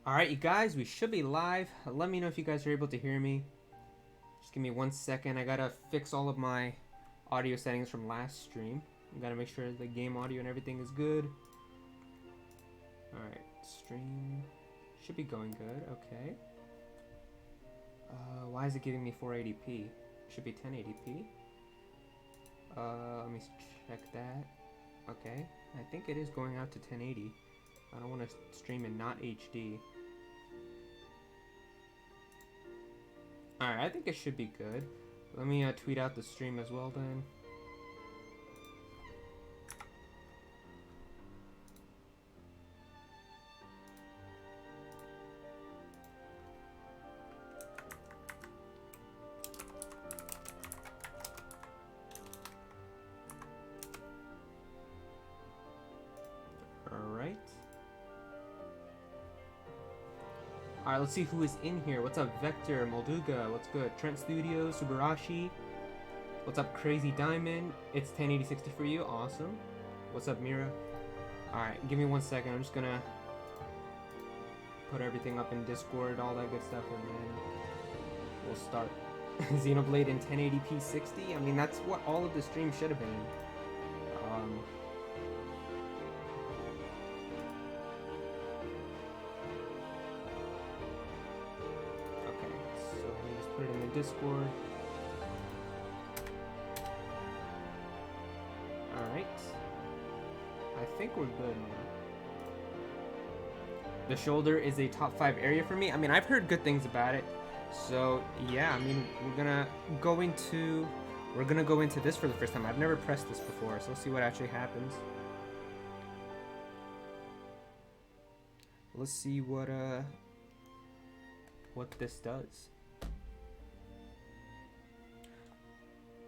Alright, you guys, we should be live. Let me know if you guys are able to hear me. Just give me 1 second. I gotta fix all of my audio settings from last stream. I gotta make sure the game audio and everything is good. Alright, stream should be going good. Okay. Why is it giving me 480p? Should be 1080p. Let me check that. Okay, I think it is going out to 1080. I don't want to stream in not HD. Alright, I think it should be good. Let me tweet out the stream as well then. Alright. Alright, let's see who is in here. What's up, Vector, Molduga? What's good? Trent Studio, Subarashi. What's up, Crazy Diamond? It's 1080-60 for you. Awesome. What's up, Mira? Alright, give me 1 second. I'm just gonna put everything up in Discord, all that good stuff, and then we'll start. Xenoblade in 1080p 60? I mean, that's what all of the stream should have been. Put it in the Discord. Alright. I think we're good now. The shoulder is a top 5 area for me. I mean, I've heard good things about it. So, yeah, I mean, we're gonna go into this for the first time. I've never pressed this before, so let's see what actually happens. Let's see what this does.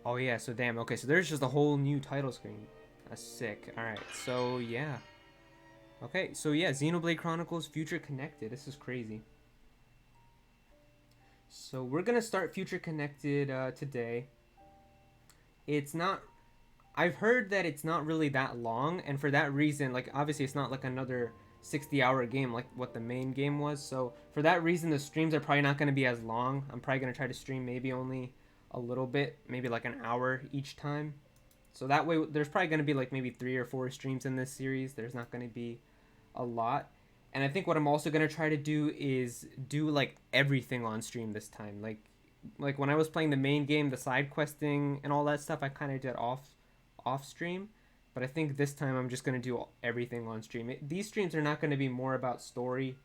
Oh yeah, so damn, okay, so there's just a whole new title screen. That's sick. Alright, so yeah. Okay, so yeah, Xenoblade Chronicles Future Connected. This is crazy. So we're gonna start Future Connected today. It's not... I've heard that it's not really that long, and for that reason, like, obviously it's not like another 60-hour game like what the main game was, so for that reason the streams are probably not gonna be as long. I'm probably gonna try to stream maybe only a little bit, maybe like an hour each time. So that way there's probably going to be like maybe 3 or 4 streams in this series. There's not going to be a lot. And I think what I'm also going to try to do is do like everything on stream this time. Like when I was playing the main game, the side questing and all that stuff, I kind of did off stream. But I think this time I'm just going to do everything on stream. These streams are not going to be more about story.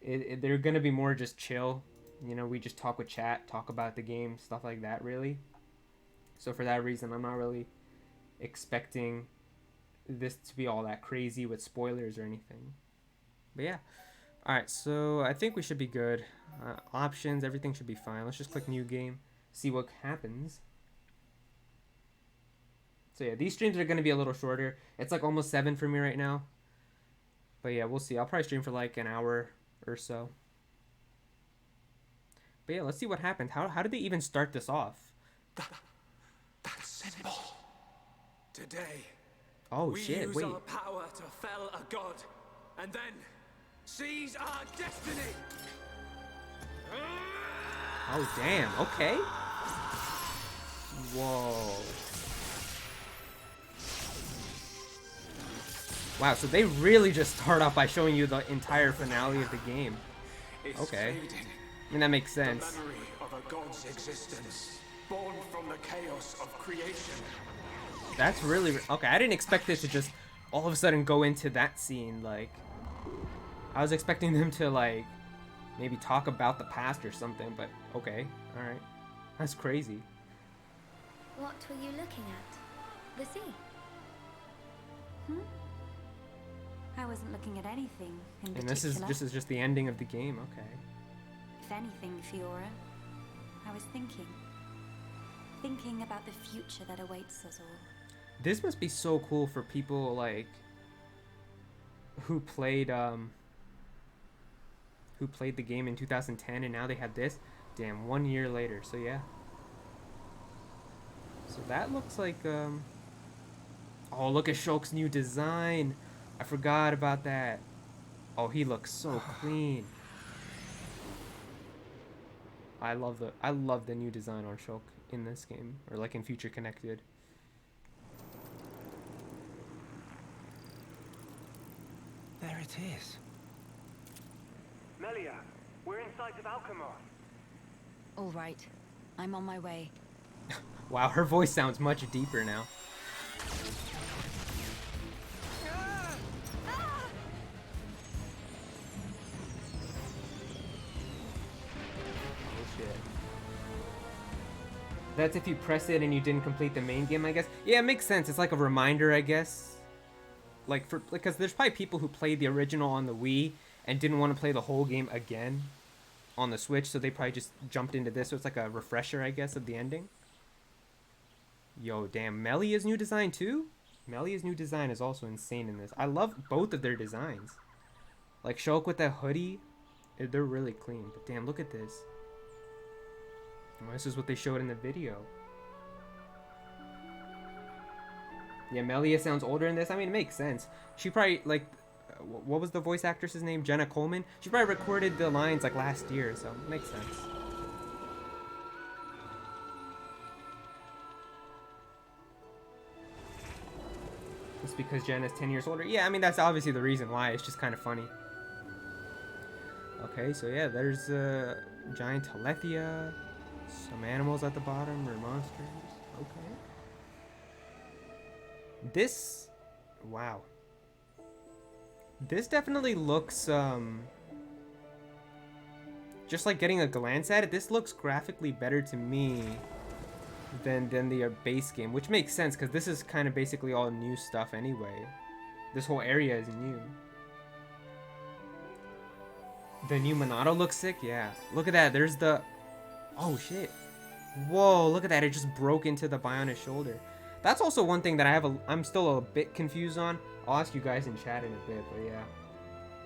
They're going to be more just chill. You know, we just talk with chat, talk about the game, stuff like that, really. So for that reason, I'm not really expecting this to be all that crazy with spoilers or anything. But yeah. Alright, so I think we should be good. Options, everything should be fine. Let's just click new game, see what happens. So yeah, these streams are going to be a little shorter. It's like almost 7 for me right now. But yeah, we'll see. I'll probably stream for like an hour or so. But yeah, let's see what happened. How did they even start this off? That symbol. Today. Oh shit, wait. We use our power to fell a god, and then seize our destiny. Oh damn, okay. Whoa. Wow, so they really just start off by showing you the entire finale of the game. Okay. I mean, that makes sense. The memory of a god's existence, born from the chaos of creation. That's really... Okay, I didn't expect it to just all of a sudden go into that scene. Like, I was expecting them to, like, maybe talk about the past or something, but okay. Alright. That's crazy. What were you looking at? The sea? I wasn't looking at anything in And particular. this is just the ending of the game. Okay. If anything, Fiora, I was thinking about the future that awaits us all. This must be so cool for people like who played the game in 2010 and now they had this. Damn, 1 year later. So yeah. So that looks like oh, look at Shulk's new design. I forgot about that. Oh, he looks so clean. I love the new design on Shulk in this game, or like in Future Connected. There it is. Melia, we're in sight of Alchemar. All right. I'm on my way. Wow, her voice sounds much deeper now. Oh shit. That's if you press it and you didn't complete the main game, I guess. Yeah, it makes sense. It's like a reminder, I guess. Like because there's probably people who played the original on the Wii and didn't want to play the whole game again on the Switch, so they probably just jumped into this. So it's like a refresher, I guess, of the ending. Yo, damn, Melia's new design too? Melia's new design is also insane in this. I love both of their designs. Like Shulk with that hoodie, they're really clean. But damn, look at this. Well, this is what they showed in the video. Yeah, Melia sounds older in this. I mean, it makes sense. She probably, like, what was the voice actress's name? Jenna Coleman? She probably recorded the lines, like, last year, so it makes sense. It's because Jenna's 10 years older. Yeah, I mean, that's obviously the reason why. It's just kind of funny. Okay, so yeah, there's giant Telethia. Some animals at the bottom, or monsters. Okay. This, wow. This definitely looks, just like getting a glance at it, this looks graphically better to me than the base game, which makes sense because this is kind of basically all new stuff anyway. This whole area is new. The new Monado looks sick, yeah. Look at that, there's the, oh shit. Whoa, look at that, it just broke into the Bionis shoulder. That's also one thing that I'm still a bit confused on. I'll ask you guys in chat in a bit, but yeah.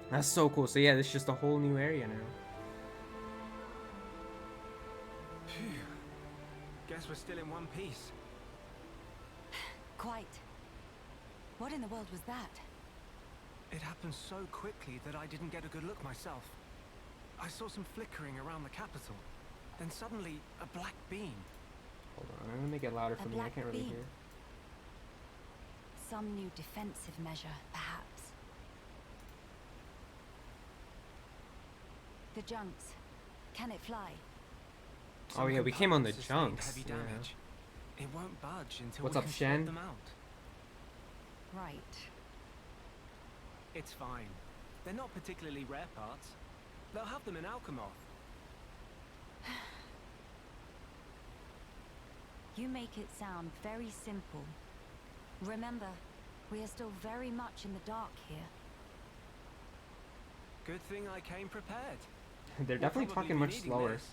That's so cool. So yeah, this is just a whole new area now. Phew. Guess we're still in one piece. Quite. What in the world was that? It happened so quickly that I didn't get a good look myself. I saw some flickering around the capital. Then suddenly, a black beam. Hold on, I'm gonna make it louder for me. I can't really hear. Some new defensive measure, perhaps. The junks. Can it fly? Oh yeah, we came on the junks. Heavy damage. It won't budge until What's we up, can Shen? sort them out. Right. It's fine. They're not particularly rare parts. They'll have them in Alchemar. You make it sound very simple. Remember, we are still very much in the dark here. Good thing I came prepared. They're We'll definitely probably talking be much needing slower. this.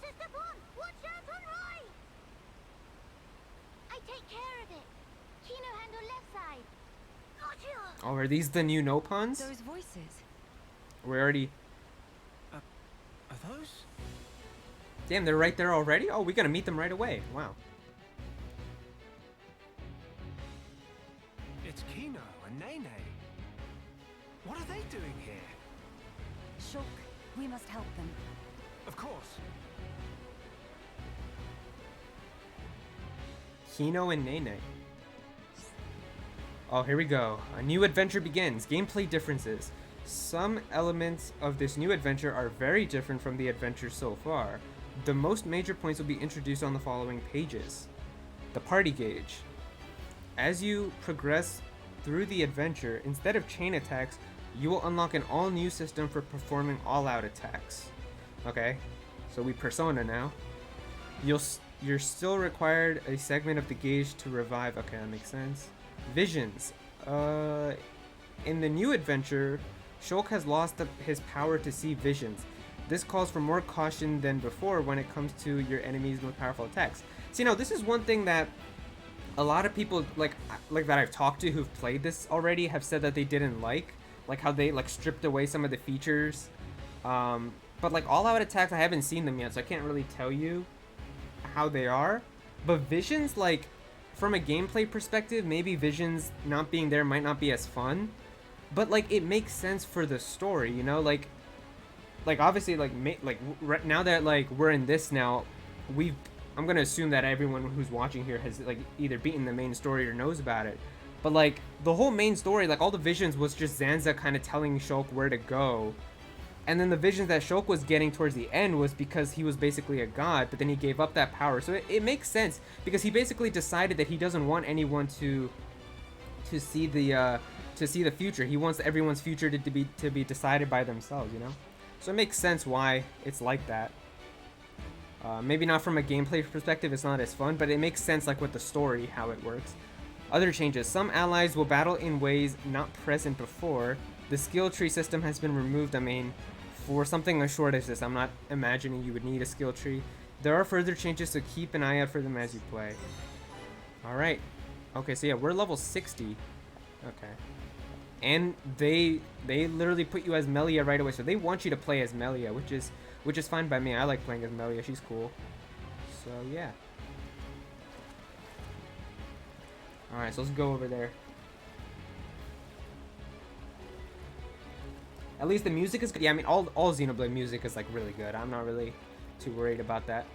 Sister Bon, watch out on right! I take care of it. Kino handle left side. Gotcha! Oh, are these the new Nopons? Those voices. We're already... Are those? Damn, they're right there already? Oh, we gotta meet them right away. Wow. It's Kino and Nene. What are they doing here? Shulk, we must help them. Of course. Kino and Nene. Oh, here we go. A new adventure begins. Gameplay differences. Some elements of this new adventure are very different from the adventure so far. The most major points will be introduced on the following pages. The party gauge. As you progress through the adventure, instead of chain attacks, you will unlock an all-new system for performing all-out attacks. Okay, so we persona now. You're still required a segment of the gauge to revive. Okay, that makes sense. Visions. In the new adventure, Shulk has lost his power to see visions. This calls for more caution than before when it comes to your enemy's most powerful attacks. See, now this is one thing that a lot of people like that I've talked to who've played this already have said that they didn't like how they like stripped away some of the features. But like all-out attacks, I haven't seen them yet, so I can't really tell you how they are. But visions, like from a gameplay perspective, maybe Visions not being there might not be as fun, but like it makes sense for the story, you know, like obviously like right now that like we're in this now, we've I'm gonna assume that everyone who's watching here has like either beaten the main story or knows about it, but like the whole main story, like all the visions was just Zanza kind of telling Shulk where to go, and then the visions that Shulk was getting towards the end was because he was basically a god, but then he gave up that power, so it makes sense because he basically decided that he doesn't want anyone to see the future. He wants everyone's future to be decided by themselves, you know. So it makes sense why it's like that. Maybe not from a gameplay perspective, it's not as fun, but it makes sense like with the story, how it works. Other changes. Some allies will battle in ways not present before. The skill tree system has been removed. I mean, for something as short as this, I'm not imagining you would need a skill tree. There are further changes, so keep an eye out for them as you play. Alright. Okay, so yeah, we're level 60. Okay. And they literally put you as Melia right away, so they want you to play as Melia, which is fine by me. I like playing as Melia. She's cool. So yeah. All right, so let's go over there. At least the music is good. Yeah, I mean all Xenoblade music is like really good. I'm not really too worried about that.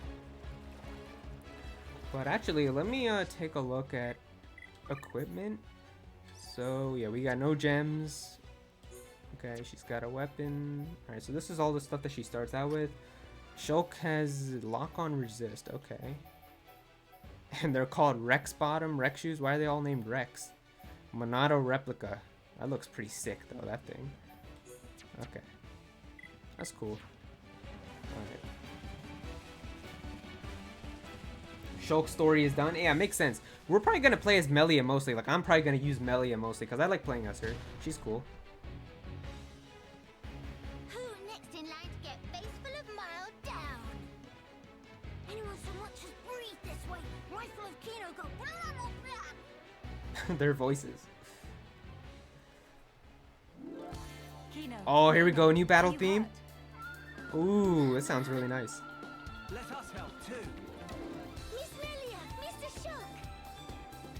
But actually, let me take a look at equipment. So yeah, we got no gems. Okay, she's got a weapon. Alright, so this is all the stuff that she starts out with. Shulk has lock on resist. Okay. And they're called Rex Bottom, Rex Shoes. Why are they all named Rex? Monado Replica. That looks pretty sick though, that thing. Okay. That's cool. Alright. Shulk's story is done. Yeah, makes sense. We're probably gonna play as Melia mostly. Like, I'm probably gonna use Melia mostly because I like playing as her. She's cool. Who next in line to get face full of mild down? Anyone so much as breathe this way, rifle of Kino go blah, blah, blah. Their voices. Kino, Oh, here we go. New battle you theme. hurt? Ooh, that sounds really nice. Let us help too. Miss Melia, Mr. Shulk.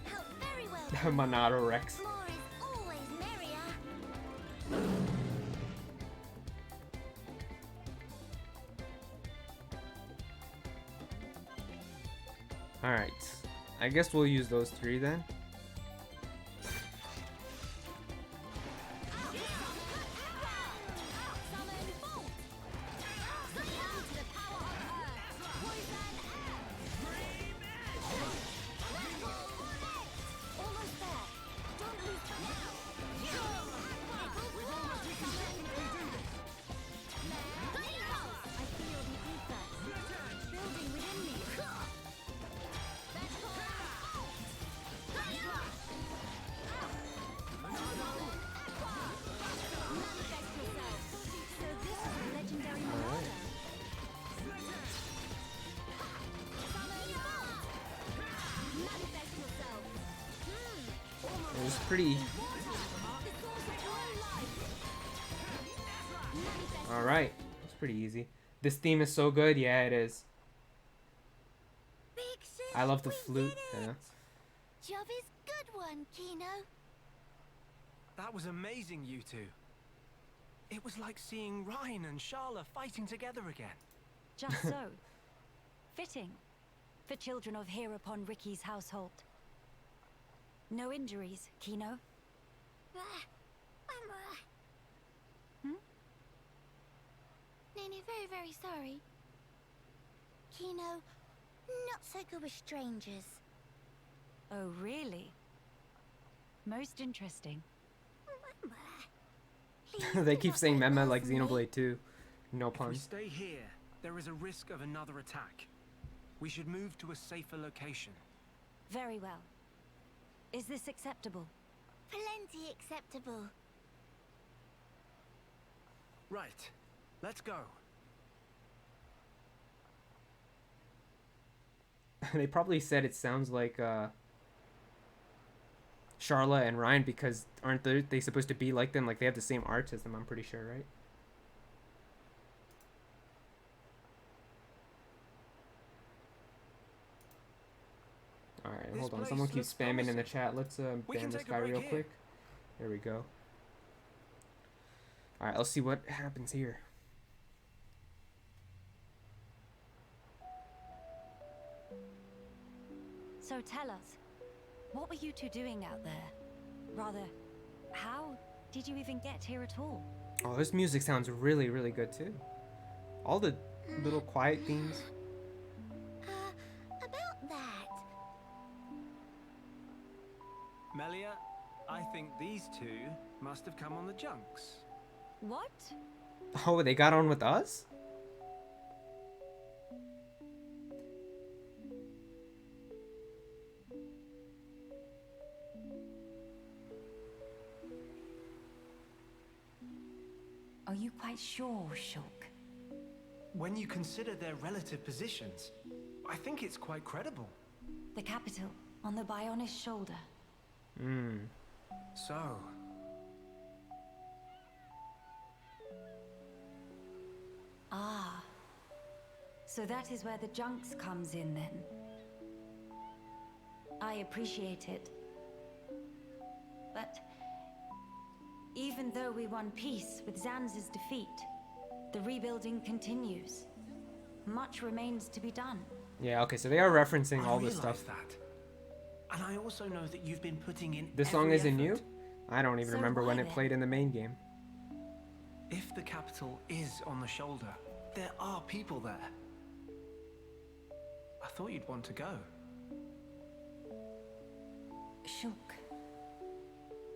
Help very well. Monado Rex. More is always merrier. Alright. I guess we'll use those three then. It's pretty. Alright. It's pretty easy. This theme is so good. Yeah, it is. Big sis, I love the we flute. did it. Yeah. Job is good one, Kino. That was amazing, you two. It was like seeing Ryan and Charla fighting together again. Just so. Fitting. For children of here upon Ricky's household. No injuries, Kino? Hmm? Nene, very, very sorry. Kino, not so good with strangers. Oh, really? Most interesting. Please They do keep not saying let Mema go like of me. Xenoblade 2. No If we puns. stay here, there is a risk of another attack. We should move to a safer location. Very well. Is this acceptable? Plenty acceptable. Right. Let's go. They probably said it sounds like Charla and Ryan because aren't they supposed to be like them? Like they have the same art as them, I'm pretty sure, right? Alright, This hold on. place Someone keeps looks spamming in the promising. chat. Let's We ban can this take a guy break real here. quick. There we go. Alright, let's see what happens here. So tell us, what were you two doing out there? Rather, how did you even get here at all? Oh, this music sounds really, really good too. All the little quiet themes. About that. Melia, I think these two must have come on the junks. What? Oh, they got on with us? Are you quite sure, Shulk? When you consider their relative positions, I think it's quite credible. The capital, on the Bionis shoulder. Hmm. So, Ah. So that is where the junks comes in then. I appreciate it. But even though we won peace with Zanz's defeat, the rebuilding continues. Much remains to be done. Yeah, okay, so they are referencing all this realize stuff. that. And I also know that you've been putting in This song every isn't new? effort. I don't even So remember why when it then? played in the main game. If the capital is on the shoulder, there are people there. I thought you'd want to go. Shulk.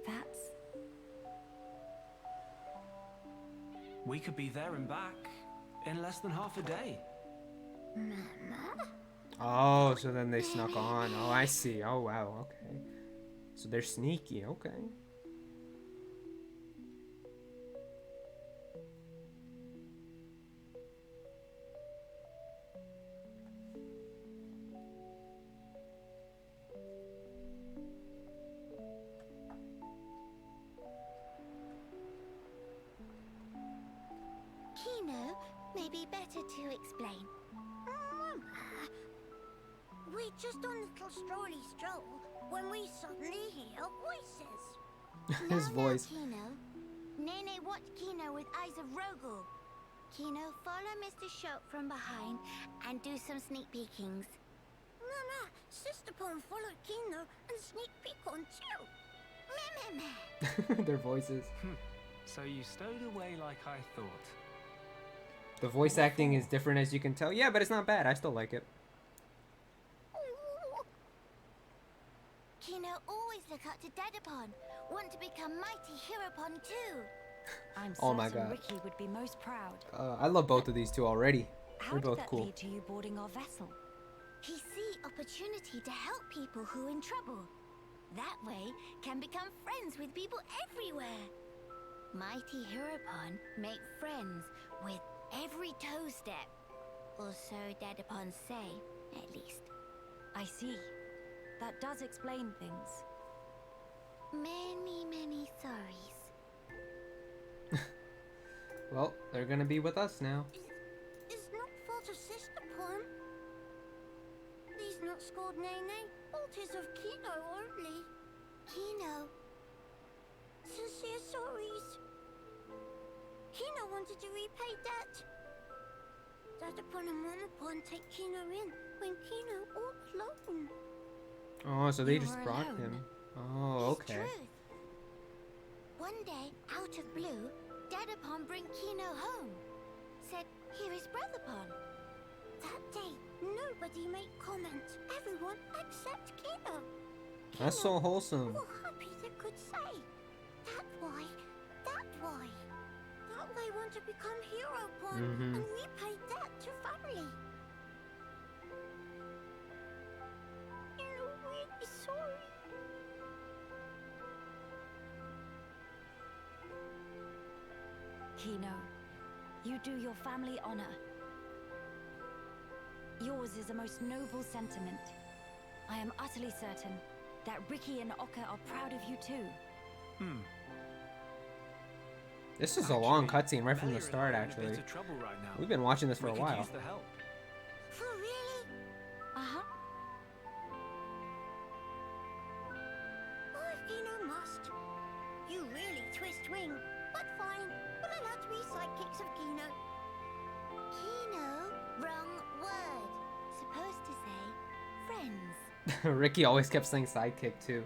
That's... We could be there and back in less than half a day. Mama? Oh, so then they snuck on. Oh, I see. Oh, wow, okay. So they're sneaky, okay. Kino, may be better to explain. Mama, we're just on a little strolly stroll when we suddenly hear voices. His voice. Kino. Nene watch Kino with eyes of Rogel. Kino, follow Mr. Shulk from behind and do some sneak peekings. Mama, Sister Pon followed Kino and sneak peek on too. Meh, meh, meh. Their voices. So you stowed away like I thought. The voice acting is different, as you can tell. Yeah, but it's not bad. I still like it. Kino always look up to Dadapon. Want to become mighty Heropon too. I'm Oh my certain God. Ricky would be most proud. I love both of these two already. How They're did both that cool. lead to you boarding our vessel? He see opportunity to help people who in trouble. That way can become friends with people everywhere. Mighty Heropon make friends with every toe step. Or so Dadapon say, at least. I see. That does explain things. Many, many sorries. Well, they're gonna be with us now. It's not fault of Sister Pon. These not scored Nene. Fault is of Kino only. Kino. Sincere sorries. Kino wanted to repay debt. Dadapon and Momapon take Kino in when Kino all alone. Oh, so they You just were brought alone. him. Oh, It's okay. truth. One day, out of blue, Dadapon bring Kino home. Said, here is Brotherpon. That day, nobody make comments. Everyone except Kino. That's so wholesome. All happy they could say. That why. That they want to become Heropon Mhm. and repay debt to family. You're really sorry. Kino, you do your family honor. Yours is a most noble sentiment. I am utterly certain that Ricky and Oka are proud of you too. This is a long Actually, cutscene right from Melia the and start, I are in a actually. bit of trouble right now. We've been watching this for We a could while. use the help. For really? Uh-huh. Ricky always kept saying sidekick too.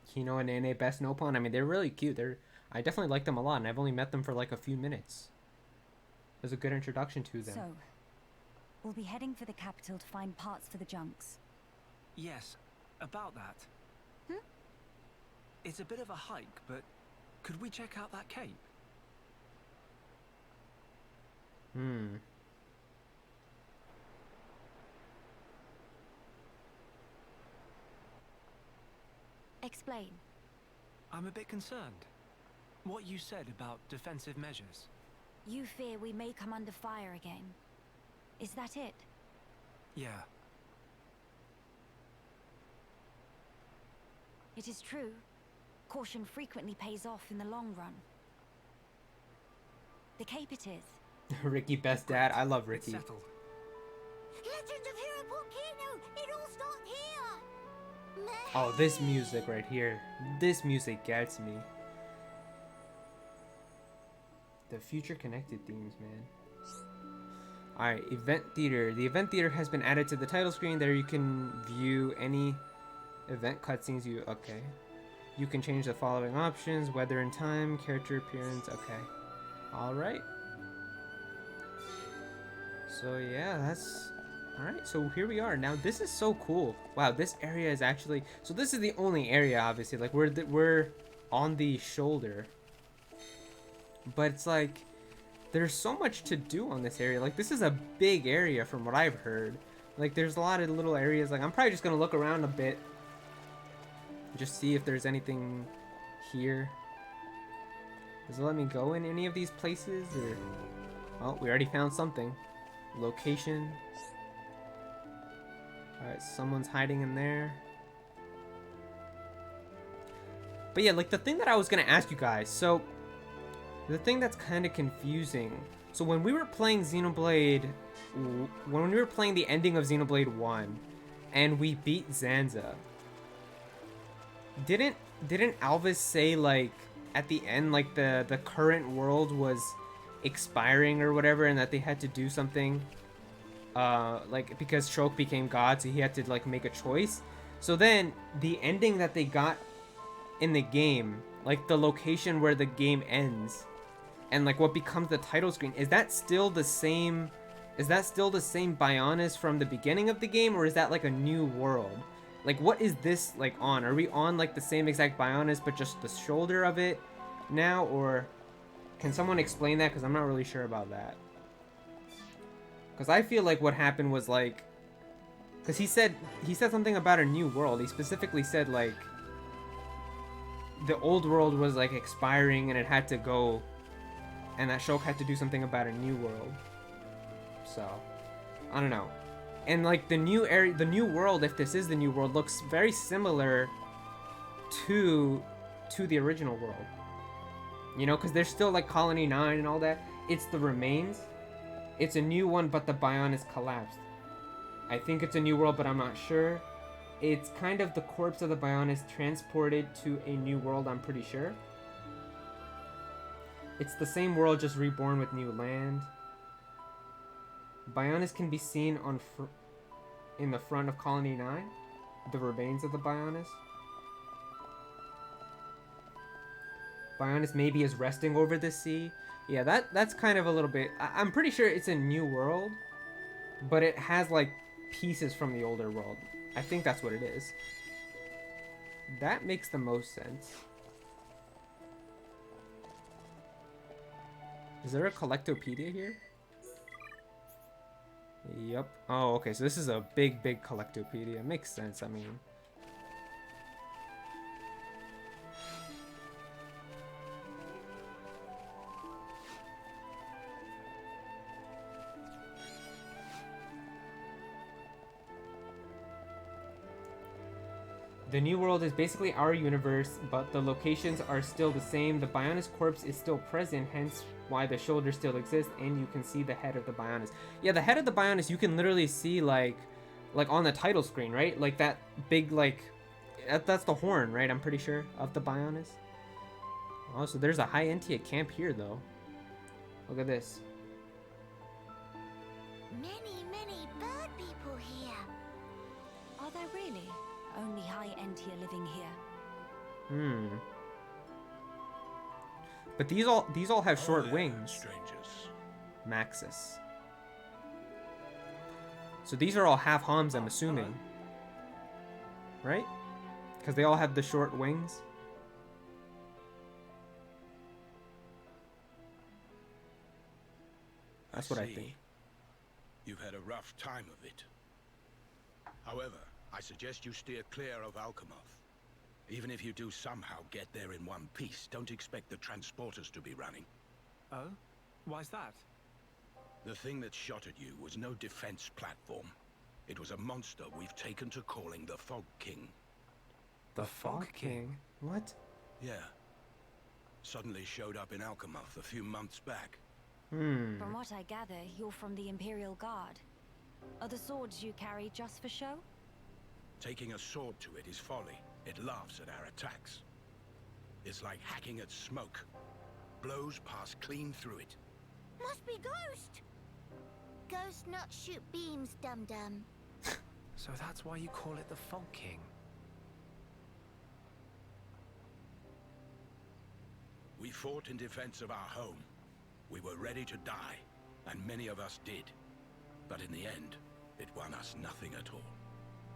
Kino and Nene, best no pun. I mean, they're really cute. I definitely like them a lot, and I've only met them for like a few minutes. It was a good introduction to them. So, we'll be heading for the capital to find parts for the junks. Yes, about that. It's a bit of a hike, but could we check out that cape? Explain. I'm a bit concerned. What you said about defensive measures. You fear we may come under fire again. Is that it? Yeah. It is true. Caution frequently pays off in the long run. The cape it is. Ricky, best dad. I love It's Ricky. settled. Legend of Hero Volcano! It all started here! Oh, this music right here. This music gets me. The future connected themes, man. Alright, event theater. The event theater has been added to the title screen. There you can view any event cutscenes you... Okay. You can change the following options. Weather and time, character appearance. Okay. Alright. So yeah, that's... Alright, so here we are. Now this is so cool. Wow, this area is actually... So this is the only area, obviously. Like, we're on the shoulder. But it's like... There's so much to do on this area. Like, this is a big area from what I've heard. Like, there's a lot of little areas. Like, I'm probably just gonna look around a bit. Just see if there's anything here. Does it let me go in any of these places? Or... Oh, we already found something. Location. Alright, someone's hiding in there. But yeah, like the thing that I was gonna ask you guys, so the thing that's kind of confusing. So when we were playing Xenoblade, when we were playing the ending of Xenoblade 1, and we beat Zanza, didn't Alvis say like at the end like the current world was expiring or whatever, and that they had to do something? Like because Shulk became God, so he had to like make a choice. So then the ending that they got in the game, like the location where the game ends, and like what becomes the title screen, is that still the same? Is that still the same Bionis from the beginning of the game, or is that like a new world? Like, what is this like on? Are we on like the same exact Bionis, but just the shoulder of it now, or can someone explain that? Because I'm not really sure about that. Because I feel like what happened was like, because he said something about a new world. He specifically said like the old world was like expiring and it had to go, and that Shulk had to do something about a new world. So I don't know. And like the new area, the new world, if this is the new world, looks very similar to the original world. You know, because there's still like Colony 9 and all that. It's the remains. It's a new one, but the Bionis collapsed. I think it's a new world, but I'm not sure. It's kind of the corpse of the Bionis transported to a new world, I'm pretty sure. It's the same world, just reborn with new land. Bionis can be seen on in the front of Colony 9. The remains of the Bionis. Bionis maybe is resting over the sea. Yeah, that's kind of a little bit... I'm pretty sure it's a new world, but it has like pieces from the older world. I think that's what it is. That makes the most sense. Is there a collectopedia here? Yep. Oh, okay. So this is a big collectopedia. Makes sense. I mean... The new world is basically our universe, but the locations are still the same. The Bionis corpse is still present, hence why the shoulder still exists, and you can see the head of the Bionis. Yeah, the head of the Bionis you can literally see like on the title screen, right? Like that big that's the horn, right? I'm pretty sure of the Bionis. Oh, so there's a high Entia camp here though. Look at this. Many, many birds. Are there really only high Entia living here? Hmm. But these all have short wings. Strangers. Maxis. So these are all half Homs, I'm assuming. Right? Because they all have the short wings. That's what I think. You've had a rough time of it. However, I suggest you steer clear of Alchemoth. Even if you do somehow get there in one piece, don't expect the transporters to be running. Oh? Why's that? The thing that shot at you was no defense platform. It was a monster we've taken to calling the Fog King. The Fog King? What? Yeah. Suddenly showed up in Alchemoth a few months back. From what I gather, you're from the Imperial Guard. Are the swords you carry just for show? Taking a sword to it is folly. It laughs at our attacks. It's like hacking at smoke. Blows pass clean through it. Must be Ghost. Ghost not shoot beams, dum-dum. So that's why you call it the Fog King. We fought in defense of our home. We were ready to die, and many of us did. But in the end, it won us nothing at all.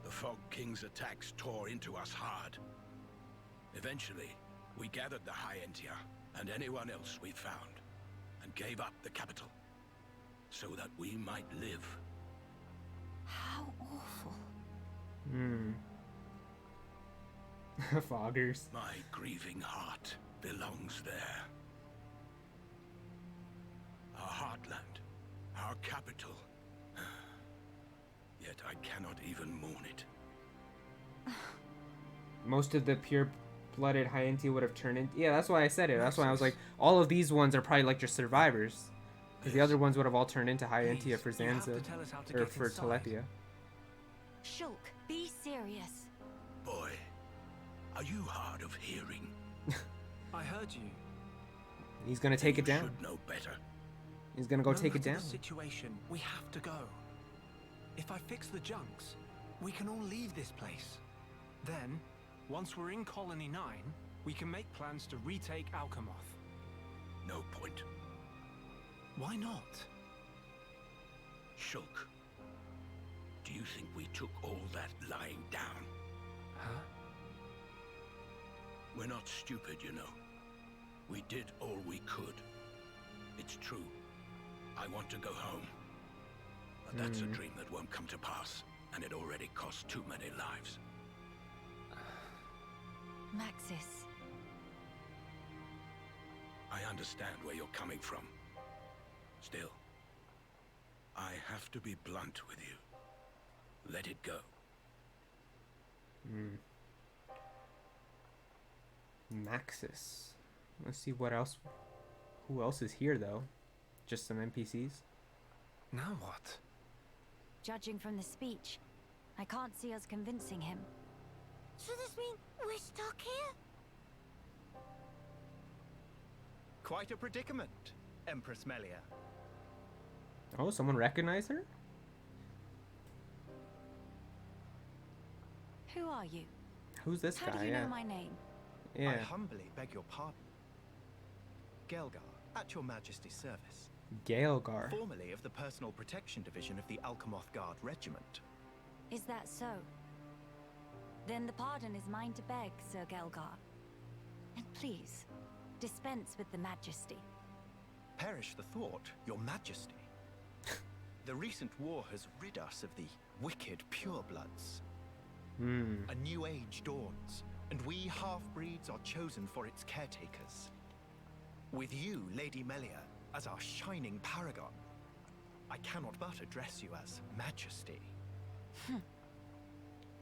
The Fog King's attacks tore into us hard. Eventually, we gathered the High Entia and anyone else we found, and gave up the capital, so that we might live. How awful. Foggers. My grieving heart belongs there. Our heartland, our capital. Yet I cannot even mourn it. Most of the pure-blooded High Entia would have turned into... Yeah, that's why I said it. That's why I was like, all of these ones are probably like just survivors. Because the other ones would have all turned into High Entia for You have to Zanza. tell us how to Or get for inside. Telepia. Shulk, be serious. Boy, are you hard of hearing? I heard you. He's gonna take it You down. should know better. He's gonna go No take it matter down. the situation, we have to go. If I fix the junks, we can all leave this place. Then, once we're in Colony 9, we can make plans to retake Alchemoth. No point. Why not? Shulk, do you think we took all that lying down? Huh? We're not stupid, you know. We did all we could. It's true. I want to go home. But that's a dream that won't come to pass, and it already cost too many lives. Maxis. I understand where you're coming from. Still, I have to be blunt with you. Let it go. Maxis. Let's see what else. Who else is here though? Just some NPCs. Now what? Judging from the speech, I can't see us convincing him. So this mean we're stuck here? Quite a predicament, Empress Melia. Oh, someone recognized her? Who are you? Who's this How guy? do you Yeah. know my name? I Yeah. humbly beg your pardon. Gelgar, at your Majesty's service. Gaelgar. Formerly of the Personal Protection Division of the Alchemoth Guard Regiment. Is that so? Then the pardon is mine to beg, Sir Gelgar. And please, dispense with the majesty. Perish the thought, your Majesty. The recent war has rid us of the wicked purebloods. A new age dawns, and we half-breeds are chosen for its caretakers. With you, Lady Melia, as our shining paragon, I cannot but address you as Majesty.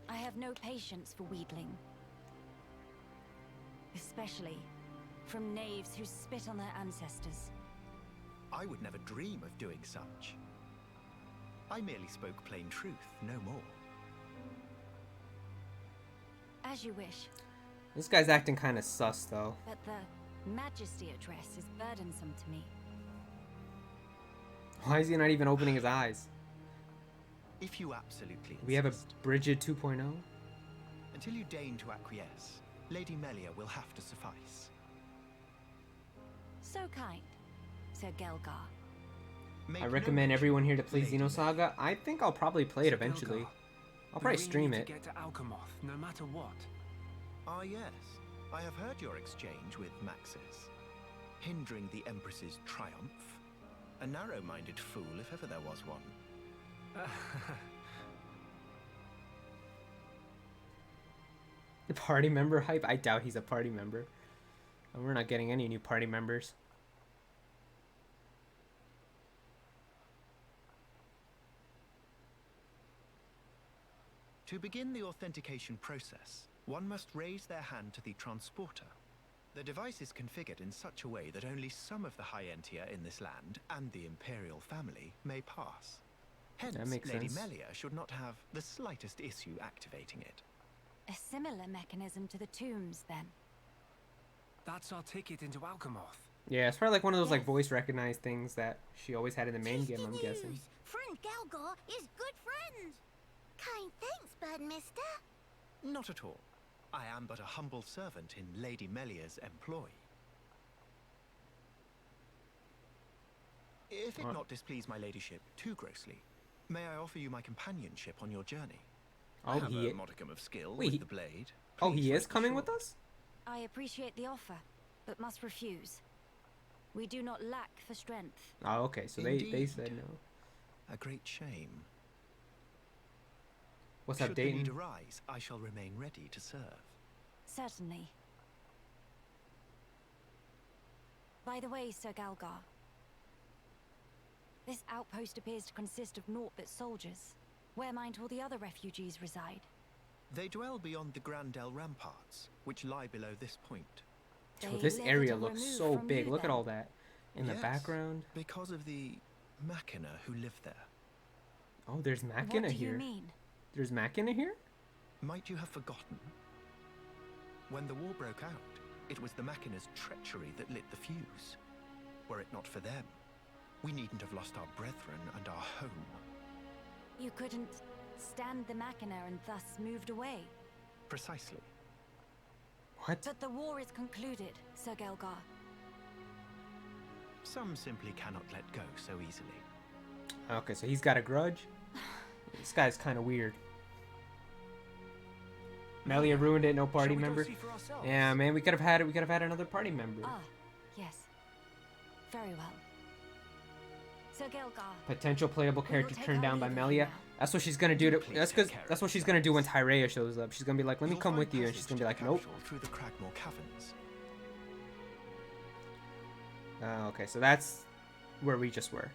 I have no patience for wheedling. Especially from knaves who spit on their ancestors. I would never dream of doing such. I merely spoke plain truth, no more. As you wish, This guy's acting kind of sus though. but the majesty address is burdensome to me. Why is he not even opening his eyes? If you absolutely We have a insist. Bridget 2.0. Until you deign to acquiesce, Lady Melia will have to suffice. So kind, Sir Gelgar. Make I no recommend mention everyone here to of play Lady Xenosaga. Melia. I think I'll probably play it Sir eventually. Gelgar, I'll we probably really stream need it. to get to Alchemoth, no matter what. Ah, yes. I have heard your exchange with Maxis. Hindering the Empress's triumph. A narrow-minded fool, if ever there was one. The party member hype? I doubt he's a party member. And we're not getting any new party members. To begin the authentication process, one must raise their hand to the transporter. The device is configured in such a way that only some of the high entier in this land and the Imperial family may pass. Hence, That makes Lady sense. Melia should not have the slightest issue activating it. A similar mechanism to the tombs, then. That's our ticket into Alchemoth. Yeah, it's probably like one of those like Yes. voice recognized things that she always had in the main Tasty game, I'm guessing. news. Friend Gelgar is good friend. Kind thanks, bird mister. Not at all. I am but a humble servant in Lady Melia's employ. If it not displease my ladyship too grossly, may I offer you my companionship on your journey? I Oh, have he a modicum of skill Wait, with the blade. Oh, Please he is rest coming with assured. us? I appreciate the offer, but must refuse. We do not lack for strength. Oh, okay. So they Indeed. said no. A great shame. What's up, Should the need Dayton? arise, I shall remain ready to serve. Certainly. By the way, Sir Galgar, this outpost appears to consist of naught but soldiers. Where might all the other refugees reside? They dwell beyond the Grandel ramparts, which lie below this point. So They this live area at a looks remove so from big. you, Look at then. all that in the Yes, background. because of the Machina who live there. Oh, there's What Machina do you here. mean? There's Machina here? Might you have forgotten? When the war broke out, it was the Machina's treachery that lit the fuse. Were it not for them, we needn't have lost our brethren and our home. You couldn't stand the Machina and thus moved away. Precisely. What? But the war is concluded, Sir Gelgar. Some simply cannot let go so easily. Okay, so he's got a grudge. This guy's kind of weird. Melia ruined it. No party Shall we go member. see for ourselves? Yeah, man, we could have had it. We could have had another party member. Ah, yes. Very well. Sir Gelgar. Potential playable We will character take turned our down by leave of you Melia. now. That's what she's gonna do. Please That's take because care of that's what she's gonna do when yourselves. Tyrea shows up. She's gonna be like, "Let me You'll come find with you," and she's passage gonna be to like, the "Nope." capital through the Cragmore caverns. Okay, so that's where we just were.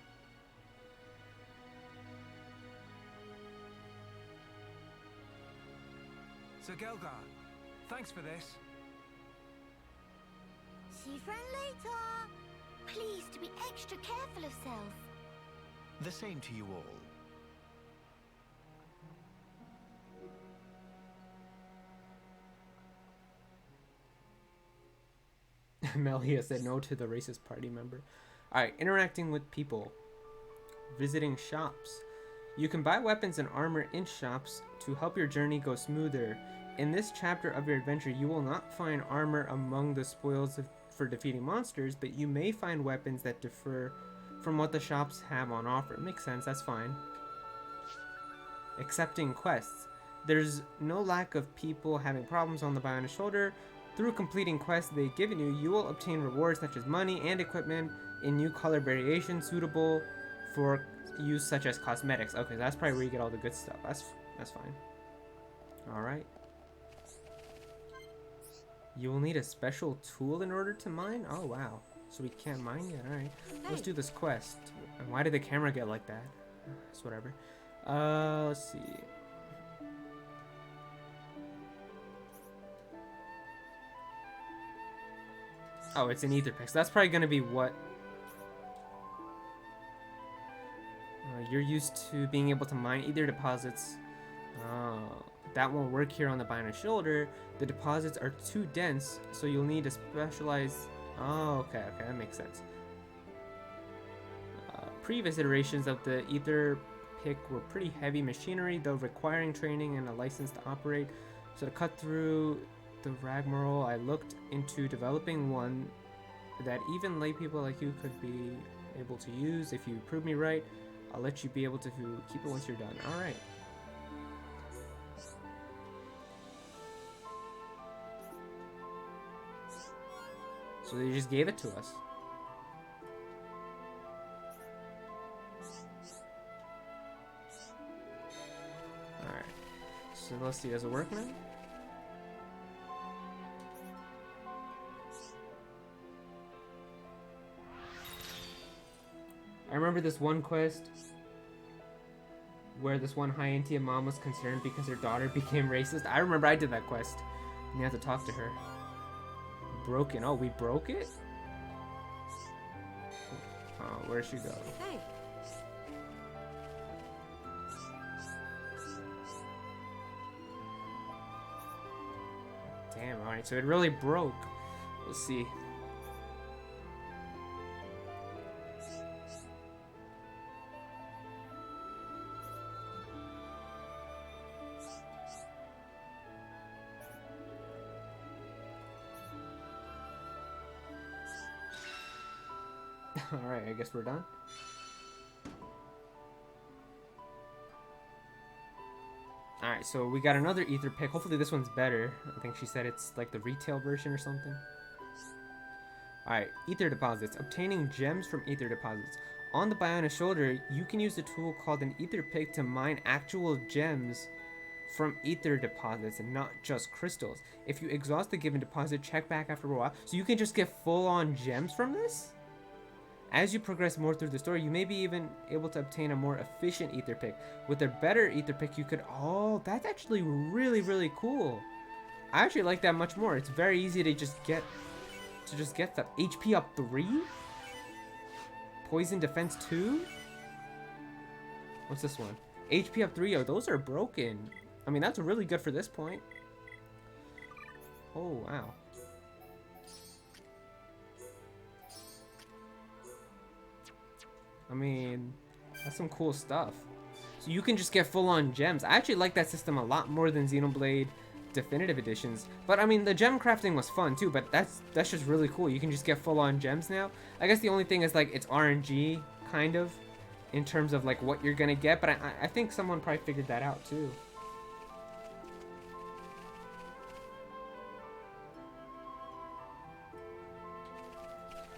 Sir Gelgar, thanks for this. See friend later. Please to be extra careful of self. The same to you all. Melia said no to the racist party member. Alright, interacting with people. Visiting shops. You can buy weapons and armor in shops to help your journey go smoother. In this chapter of your adventure, you will not find armor among the spoils for defeating monsters, but you may find weapons that differ from what the shops have on offer. Makes sense, that's fine. Accepting quests. There's no lack of people having problems on the Bionic Shoulder. Through completing quests they've given you, you will obtain rewards such as money and equipment in new color variations suitable for use such as cosmetics. Okay, that's probably where you get all the good stuff. That's fine. Alright. You will need a special tool in order to mine? Oh, wow. So we can't mine yet? Alright. Let's do this quest. And why did the camera get like that? It's whatever. Let's see. Oh, it's an ether pick. So that's probably going to be what... you're used to being able to mine ether deposits. That won't work here on the Bionic Shoulder. The deposits are too dense, so you'll need to specialize... Oh, okay, that makes sense. Previous iterations of the ether pick were pretty heavy machinery, though requiring training and a license to operate. So to cut through the rigmarole, I looked into developing one that even lay people like you could be able to use. If you prove me right, I'll let you be able to keep it once you're done. Alright. So they just gave it to us. Alright. So let's see, does it work now? I remember this one quest where this one high Entia mom was concerned because her daughter became racist. I remember I did that quest. And you have to talk to her. Broken. Oh, we broke it? Oh, where'd she go? Hey. Damn, alright, so it really broke. Let's see. Alright, I guess we're done. Alright, so we got another ether pick. Hopefully this one's better. I think she said it's like the retail version or something. Alright, ether deposits. Obtaining gems from ether deposits. On the Biona's shoulder, you can use a tool called an ether pick to mine actual gems from ether deposits and not just crystals. If you exhaust the given deposit, check back after a while. So you can just get full-on gems from this? As you progress more through the story, you may be even able to obtain a more efficient ether pick. With a better ether pick, you could... Oh, that's actually really, really cool. I actually like that much more. It's very easy to just get stuff. HP up 3? Poison defense 2? What's this one? HP up 3. Oh, those are broken. I mean, that's really good for this point. Oh, wow. I mean, that's some cool stuff. So you can just get full-on gems. I actually like that system a lot more than Xenoblade Definitive Editions. But I mean, the gem crafting was fun too, but that's just really cool. You can just get full-on gems now. I guess the only thing is like it's RNG kind of in terms of like what you're gonna get, but I think someone probably figured that out too.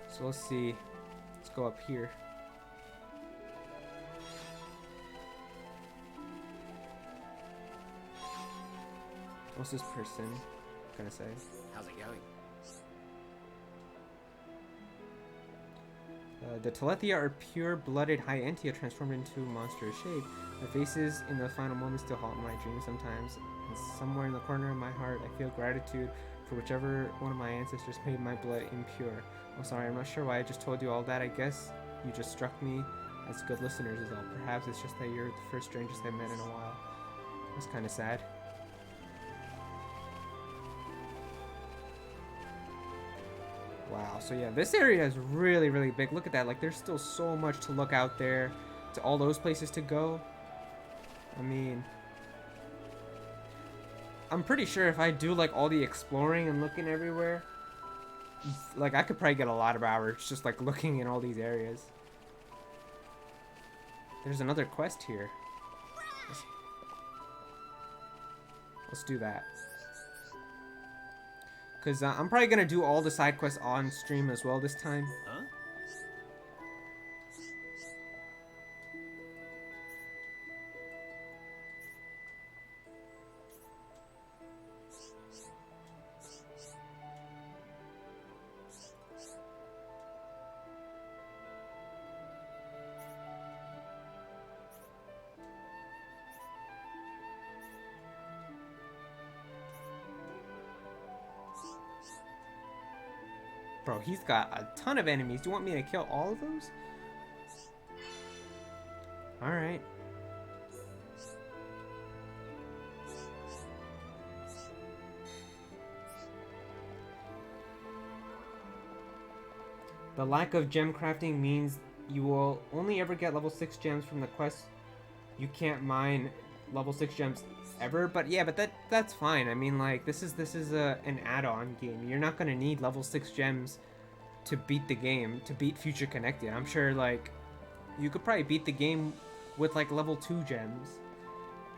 So let's see. Let's go up here. What's this person gonna say? How's it going? The Telethia are pure-blooded high Entia transformed into monstrous shape. Their faces in the final moments still haunt my dreams sometimes. And somewhere in the corner of my heart, I feel gratitude for whichever one of my ancestors made my blood impure. Oh, sorry, I'm not sure why I just told you all that. I guess you just struck me as good listeners is all. Perhaps it's just that you're the first strangest I've met in a while. That's kind of sad. Wow, so yeah, this area is really, really big. Look at that, like there's still so much to look out there, to all those places to go. I mean, I'm pretty sure if I do like all the exploring and looking everywhere, like I could probably get a lot of hours just like looking in all these areas. There's another quest here. Let's do that. Because I'm probably going to do all the side quests on stream as well this time. Huh? Bro, he's got a ton of enemies. Do you want me to kill all of those? Alright. The lack of gem crafting means you will only ever get level 6 gems from the quest you can't mine level 6 gems ever. But yeah, but that's fine. I mean, like, this is an add-on game. You're not gonna need level 6 gems to beat the game, to beat Future Connected. I'm sure, like, you could probably beat the game with, like, level 2 gems.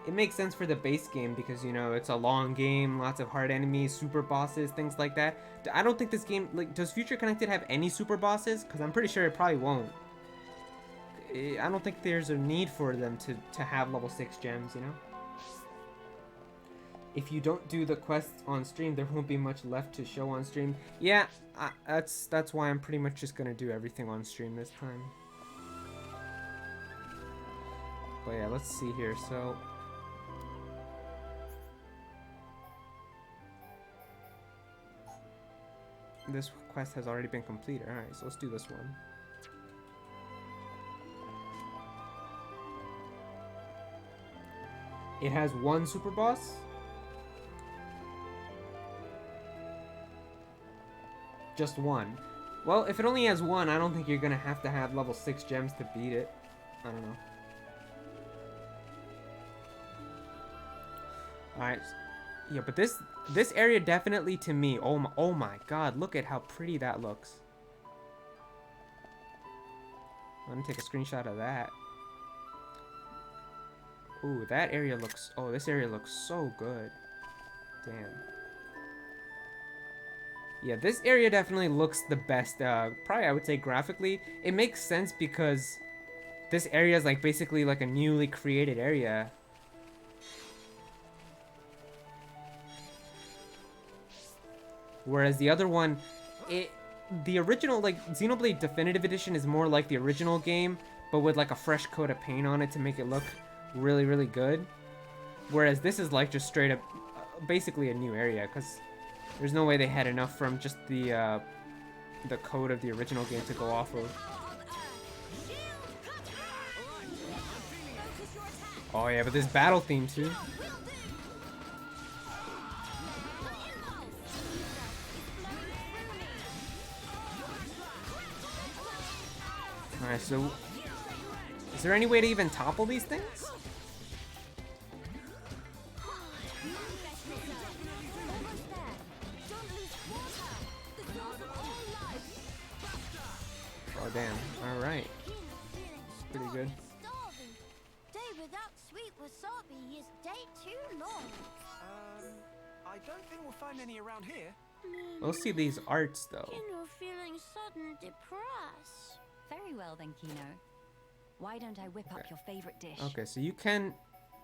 It makes sense for the base game because, you know, it's a long game, lots of hard enemies, super bosses, things like that. I don't think this game, like, does Future Connected have any super bosses? Because I'm pretty sure it probably won't. I don't think there's a need for them to have level 6 gems, you know? If you don't do the quests on stream, there won't be much left to show on stream. Yeah, that's why I'm pretty much just gonna do everything on stream this time. But yeah, let's see here. So this quest has already been completed. Alright, so let's do this one. It has one super boss. Just one. Well, if it only has one, I don't think you're gonna have to have level 6 gems to beat it. I don't know. Alright. Yeah, but this area definitely, to me, oh my god, look at how pretty that looks. I'm gonna take a screenshot of that. Ooh, that area looks, oh, this area looks so good. Damn. Yeah, this area definitely looks the best, probably I would say graphically. It makes sense because this area is like basically like a newly created area. Whereas the other one, the original, like, Xenoblade Definitive Edition is more like the original game, but with like a fresh coat of paint on it to make it look really, really good. Whereas this is like just straight up, basically a new area, because there's no way they had enough from just the code of the original game to go off of. Oh yeah, but this battle theme too. Alright, so is there any way to even topple these things? Oh damn, alright. Pretty good. Day without sweet wasabi is day too long. I don't think we'll find any around here. We'll see these arts though. Kino feeling sudden depressed. Very well then, Kino. Why don't I whip up your favorite dish? Okay, so you can...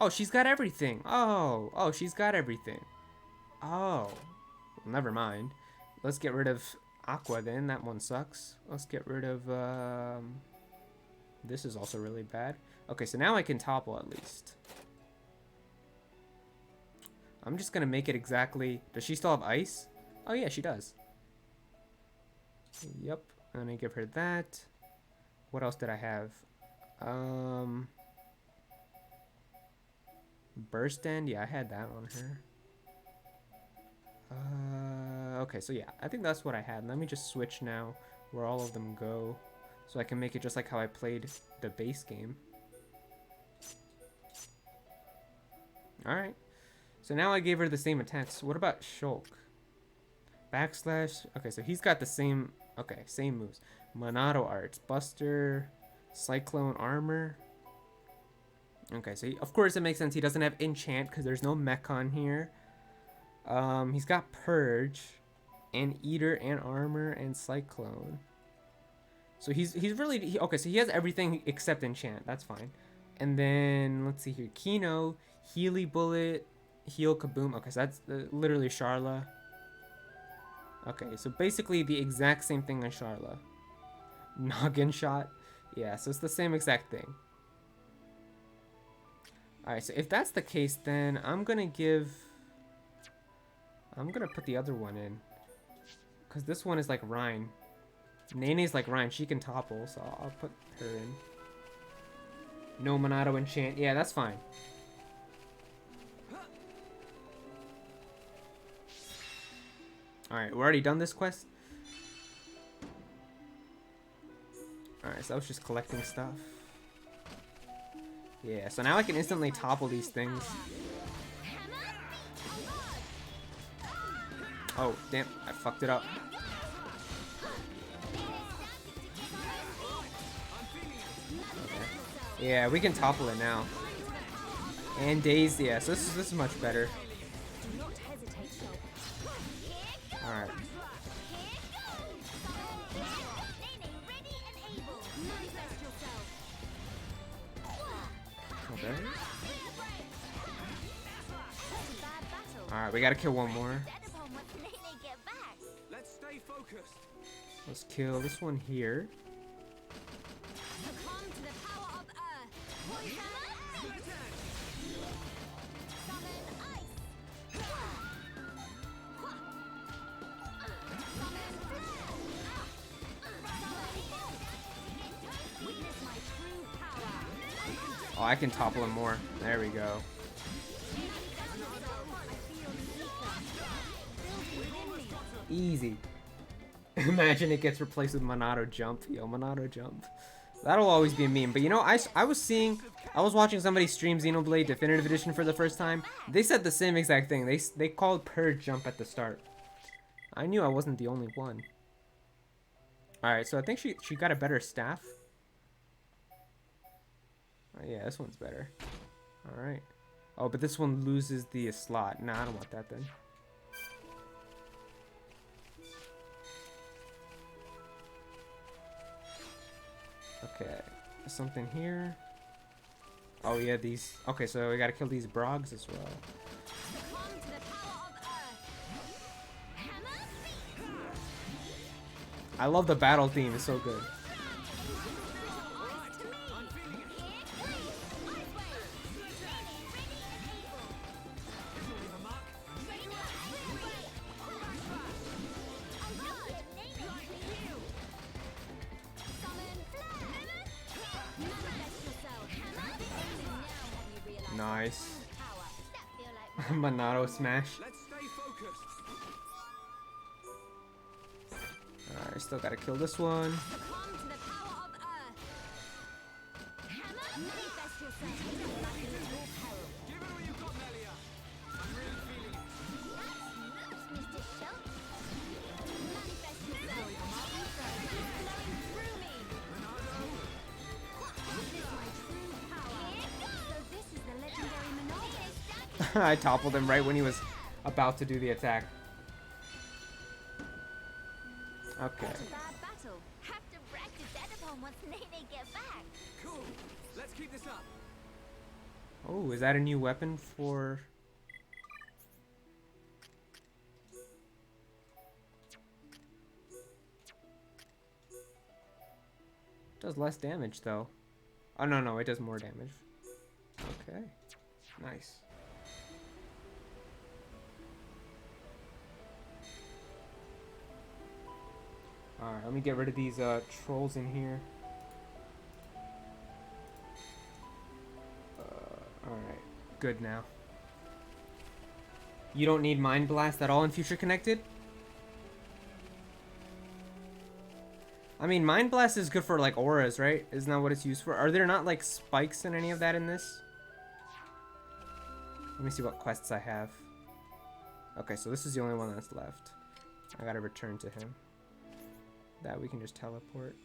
Oh, she's got everything. Oh, she's got everything. Oh. Well, never mind. Let's get rid of Aqua then. That one sucks. Let's get rid of... This is also really bad. Okay, so now I can topple at least. I'm just gonna make it exactly... Does she still have ice? Oh yeah, she does. Yep. I'm gonna give her that. What else did I have? Burst End? Yeah, I had that on her. Okay, so yeah, I think that's what I had. Let me just switch now where all of them go so I can make it just like how I played the base game. Alright. So now I gave her the same attacks. What about Shulk? Backslash. Okay, so he's got the same... Okay, same moves. Monado Arts. Buster. Cyclone Armor. Okay, so of course it makes sense he doesn't have Enchant because there's no mech on here. He's got Purge. And Eater and Armor and Cyclone. So he's really... okay, so he has everything except Enchant. That's fine. And then, let's see here. Kino. Healy Bullet. Heal Kaboom. Okay, so that's literally Charla. Okay, so basically the exact same thing as Charla. Noggin Shot. Yeah, so it's the same exact thing. Alright, so if that's the case, then I'm gonna put the other one in. Because this one is like Rhine. Nene's like Rhine. She can topple, so I'll put her in. No Monado Enchant. Yeah, that's fine. Alright, we're already done this quest. Alright, so I was just collecting stuff. Yeah, so now I can instantly topple these things. Oh, damn, I fucked it up. Okay. Yeah, we can topple it now. And dazed, yeah, so this is much better. Alright. Okay. Alright, we gotta kill one more. Let's stay focused. Let's kill this one here. Oh, I can topple him more. There we go. Easy. Imagine it gets replaced with Monado Jump. Yo, Monado Jump. That'll always be a meme. But you know, I was watching somebody stream Xenoblade Definitive Edition for the first time. They said the same exact thing. They called Purge Jump at the start. I knew I wasn't the only one. Alright, so I think she got a better staff. Oh, yeah, this one's better. Alright. Oh, but this one loses the slot. Nah, I don't want that then. Okay, something here. Oh yeah, these. Okay, so we gotta kill these Brogs as well. I love the battle theme, it's so good. Nice. Monado smash. Alright, still gotta kill this one. I toppled him right when he was about to do the attack. Okay. Cool. Let's keep this up. Oh, is that a new weapon for... Does less damage though. Oh no, it does more damage. Okay. Nice. Alright, let me get rid of these trolls in here. Alright, good now. You don't need Mind Blast at all in Future Connected? I mean, Mind Blast is good for like auras, right? Isn't that what it's used for? Are there not like spikes and any of that in this? Let me see what quests I have. Okay, so this is the only one that's left. I gotta return to him. That we can just teleport.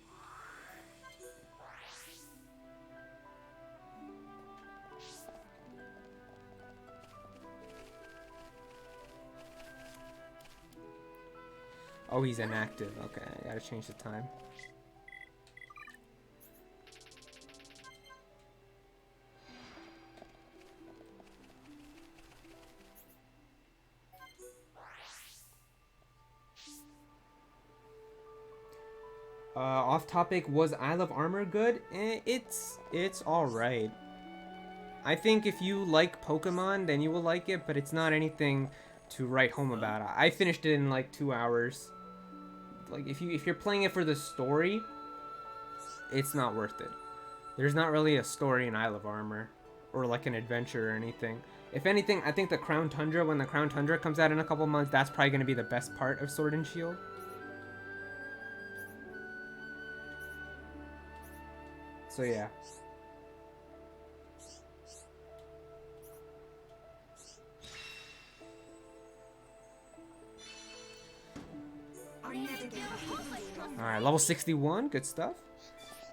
Oh, he's inactive. Okay, I gotta change the time. Off topic, was Isle of Armor good? It's alright. I think if you like Pokemon, then you will like it, but it's not anything to write home about. I finished it in like 2 hours. Like if you're playing it for the story, it's not worth it. There's not really a story in Isle of Armor, or like an adventure or anything. If anything, I think the Crown Tundra, when the Crown Tundra comes out in a couple months, that's probably going to be the best part of Sword and Shield. So yeah. Alright, level 61. Good stuff.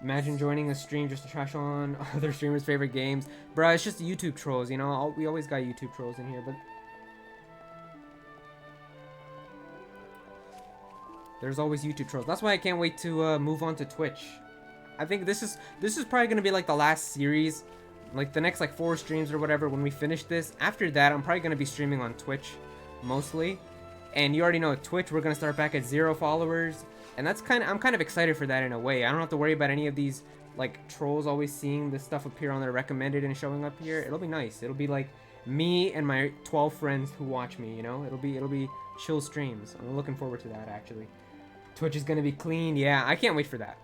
Imagine joining a stream just to trash on other streamers' favorite games. Bruh, it's just YouTube trolls, you know? We always got YouTube trolls in here, but... There's always YouTube trolls. That's why I can't wait to move on to Twitch. I think this is probably going to be like the last series. Like the next like 4 streams or whatever when we finish this. After that, I'm probably going to be streaming on Twitch mostly. And you already know Twitch, we're going to start back at 0 followers. And that's I'm kind of excited for that in a way. I don't have to worry about any of these like trolls always seeing this stuff appear on their recommended and showing up here. It'll be nice. It'll be like me and my 12 friends who watch me, you know? It'll be chill streams. I'm looking forward to that actually. Twitch is going to be clean. Yeah, I can't wait for that.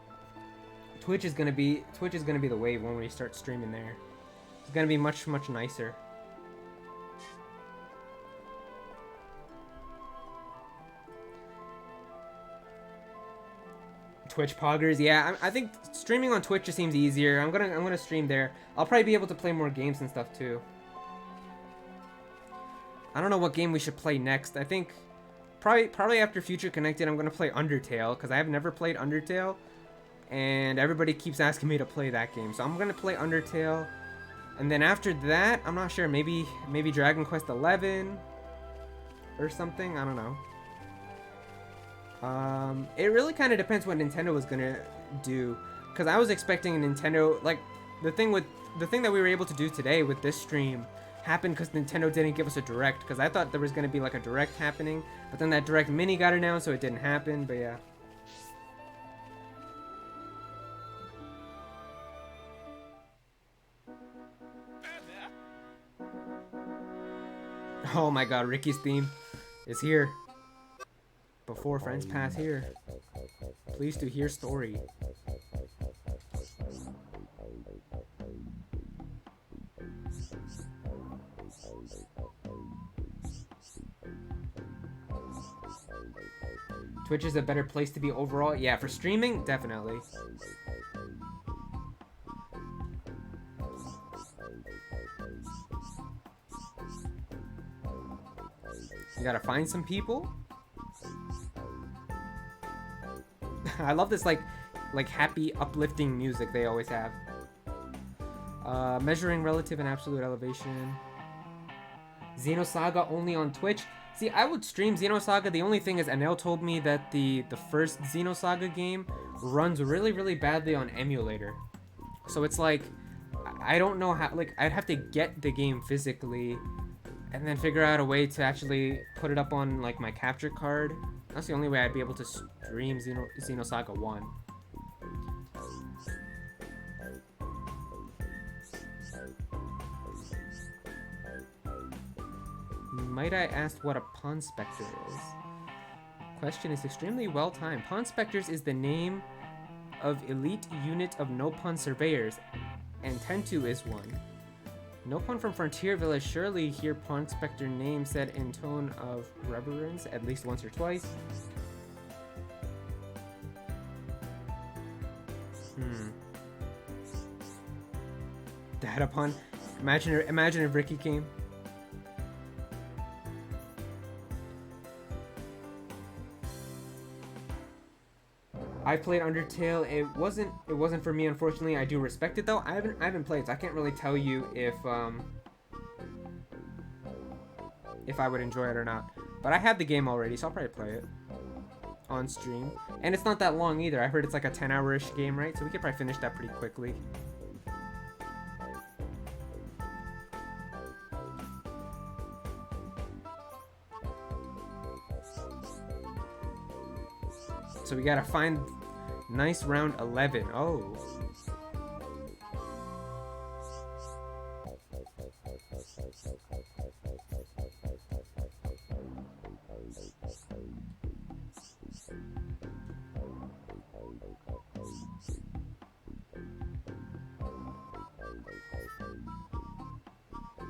Twitch is going to be the wave when we start streaming there. It's going to be much nicer. Twitch poggers, yeah. I think streaming on Twitch just seems easier. I'm gonna stream there. I'll probably be able to play more games and stuff too. I don't know what game we should play next. I think probably after Future Connected, I'm gonna play Undertale because I have never played Undertale, and everybody keeps asking me to play that game. So I'm gonna play Undertale, and then after that, I'm not sure. Maybe Dragon Quest 11 or something. I don't know. It really kind of depends what Nintendo was gonna do, because I was expecting Nintendo, like the thing that we were able to do today with this stream happened because Nintendo didn't give us a direct, because I thought there was gonna be like a direct happening, but then that direct mini got announced, so it didn't happen. But yeah. Oh my god, Ricky's theme is here. Before friends pass here, please to hear story. Twitch is a better place to be overall. Yeah, for streaming, definitely. You gotta find some people. I love this like happy, uplifting music they always have. Measuring relative and absolute elevation. Xenosaga only on Twitch. See, I would stream Xenosaga. The only thing is, Anel told me that the first Xenosaga game runs really badly on emulator. So it's like, I don't know how. Like, I'd have to get the game physically, and then figure out a way to actually put it up on like my capture card. That's the only way I'd be able to stream Xenosaga 1. Might I ask what a Ponspector is? Question is extremely well timed. Ponspectors is the name of elite unit of Nopon surveyors, and Tentu is one. Nopon from Frontier Village surely hear Ponspector name said in tone of reverence at least once or twice. Datapon. Imagine if Ricky came. I played Undertale. It wasn't for me, unfortunately. I do respect it though. I haven't played, so I can't really tell you if I would enjoy it or not. But I have the game already, so I'll probably play it on stream. And it's not that long either. I heard it's like a 10-hour-ish game, right? So we could probably finish that pretty quickly. So we gotta find nice round 11. Oh.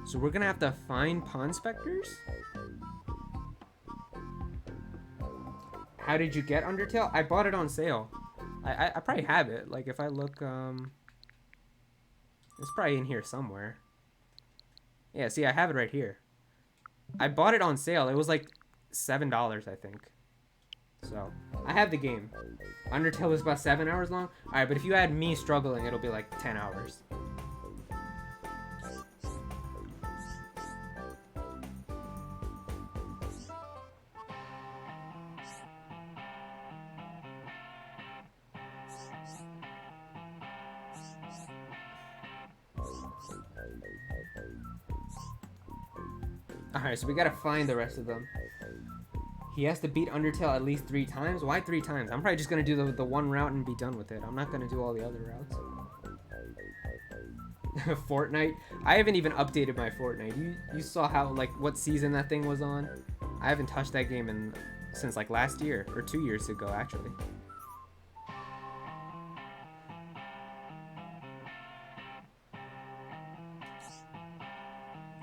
So we're gonna have to find Ponspectors? How did you get Undertale? I bought it on sale. I probably have it. Like if I look, it's probably in here somewhere. Yeah, see, I have it right here. I bought it on sale. It was like $7, I think. So I have the game. Undertale is about 7 hours long. Alright, but if you add me struggling, it'll be like 10 hours. Alright, so we gotta find the rest of them. He has to beat Undertale at least 3 times? Why 3 times? I'm probably just gonna do the one route and be done with it. I'm not gonna do all the other routes. Fortnite? I haven't even updated my Fortnite. You saw how, like, what season that thing was on? I haven't touched that game since, like, last year. Or 2 years ago, actually.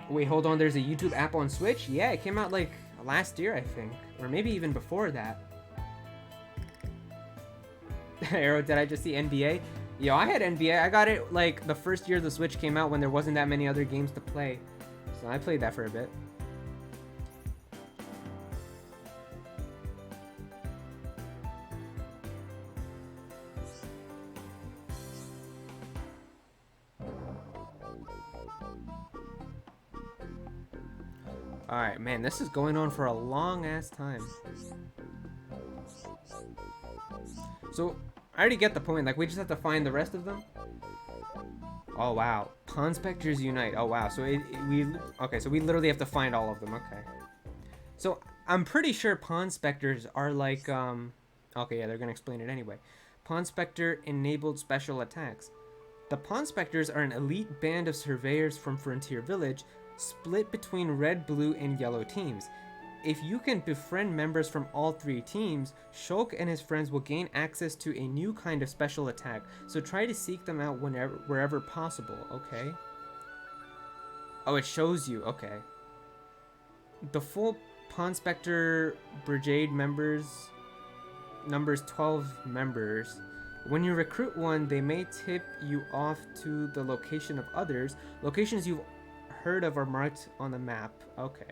Wait, hold on. There's a YouTube app on Switch? Yeah, it came out, like, last year, I think. Or maybe even before that. Arrow, did I just see NBA? Yo, I had NBA. I got it, like, the first year the Switch came out when there wasn't that many other games to play. So I played that for a bit. Alright, man, this is going on for a long-ass time. So, I already get the point. Like, we just have to find the rest of them. Oh, wow. Ponspectors unite. Oh, wow. So, okay, so we literally have to find all of them. Okay. So, I'm pretty sure Ponspectors are like, okay, yeah, they're gonna explain it anyway. Ponspector-enabled special attacks. The Ponspectors are an elite band of surveyors from Frontier Village, split between red, blue, and yellow teams. If you can befriend members from all 3 teams, Shulk and his friends will gain access to a new kind of special attack, so try to seek them out wherever possible, okay? Oh, it shows you, okay. The full Ponspector Brigade numbers 12 members. When you recruit one, they may tip you off to the location of others. Locations you've heard of are marked on the map. Okay.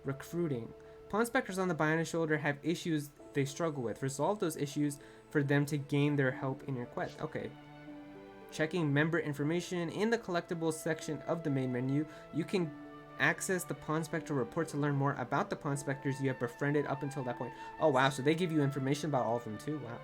Recruiting. Ponspectors on the Bionic Shoulder have issues they struggle with. Resolve those issues for them to gain their help in your quest. Okay. Checking member information in the collectibles section of the main menu. You can access the Ponspector report to learn more about the Ponspectors you have befriended up until that point. Oh wow, so they give you information about all of them too. Wow.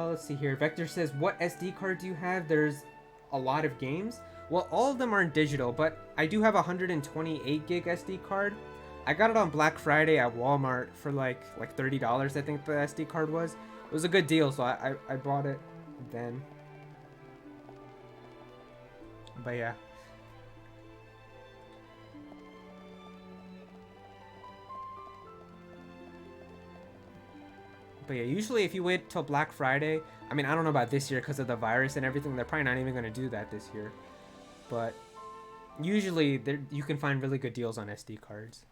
Let's see here. Vector says, what SD card do you have? There's a lot of games. Well, all of them aren't digital, but I do have a 128 gig SD card. I got it on Black Friday at Walmart for like $30, I think the SD card was. It was a good deal, so I bought it then. But yeah. But yeah, usually if you wait till Black Friday, I mean, I don't know about this year because of the virus and everything. They're probably not even going to do that this year. But usually you can find really good deals on SD cards.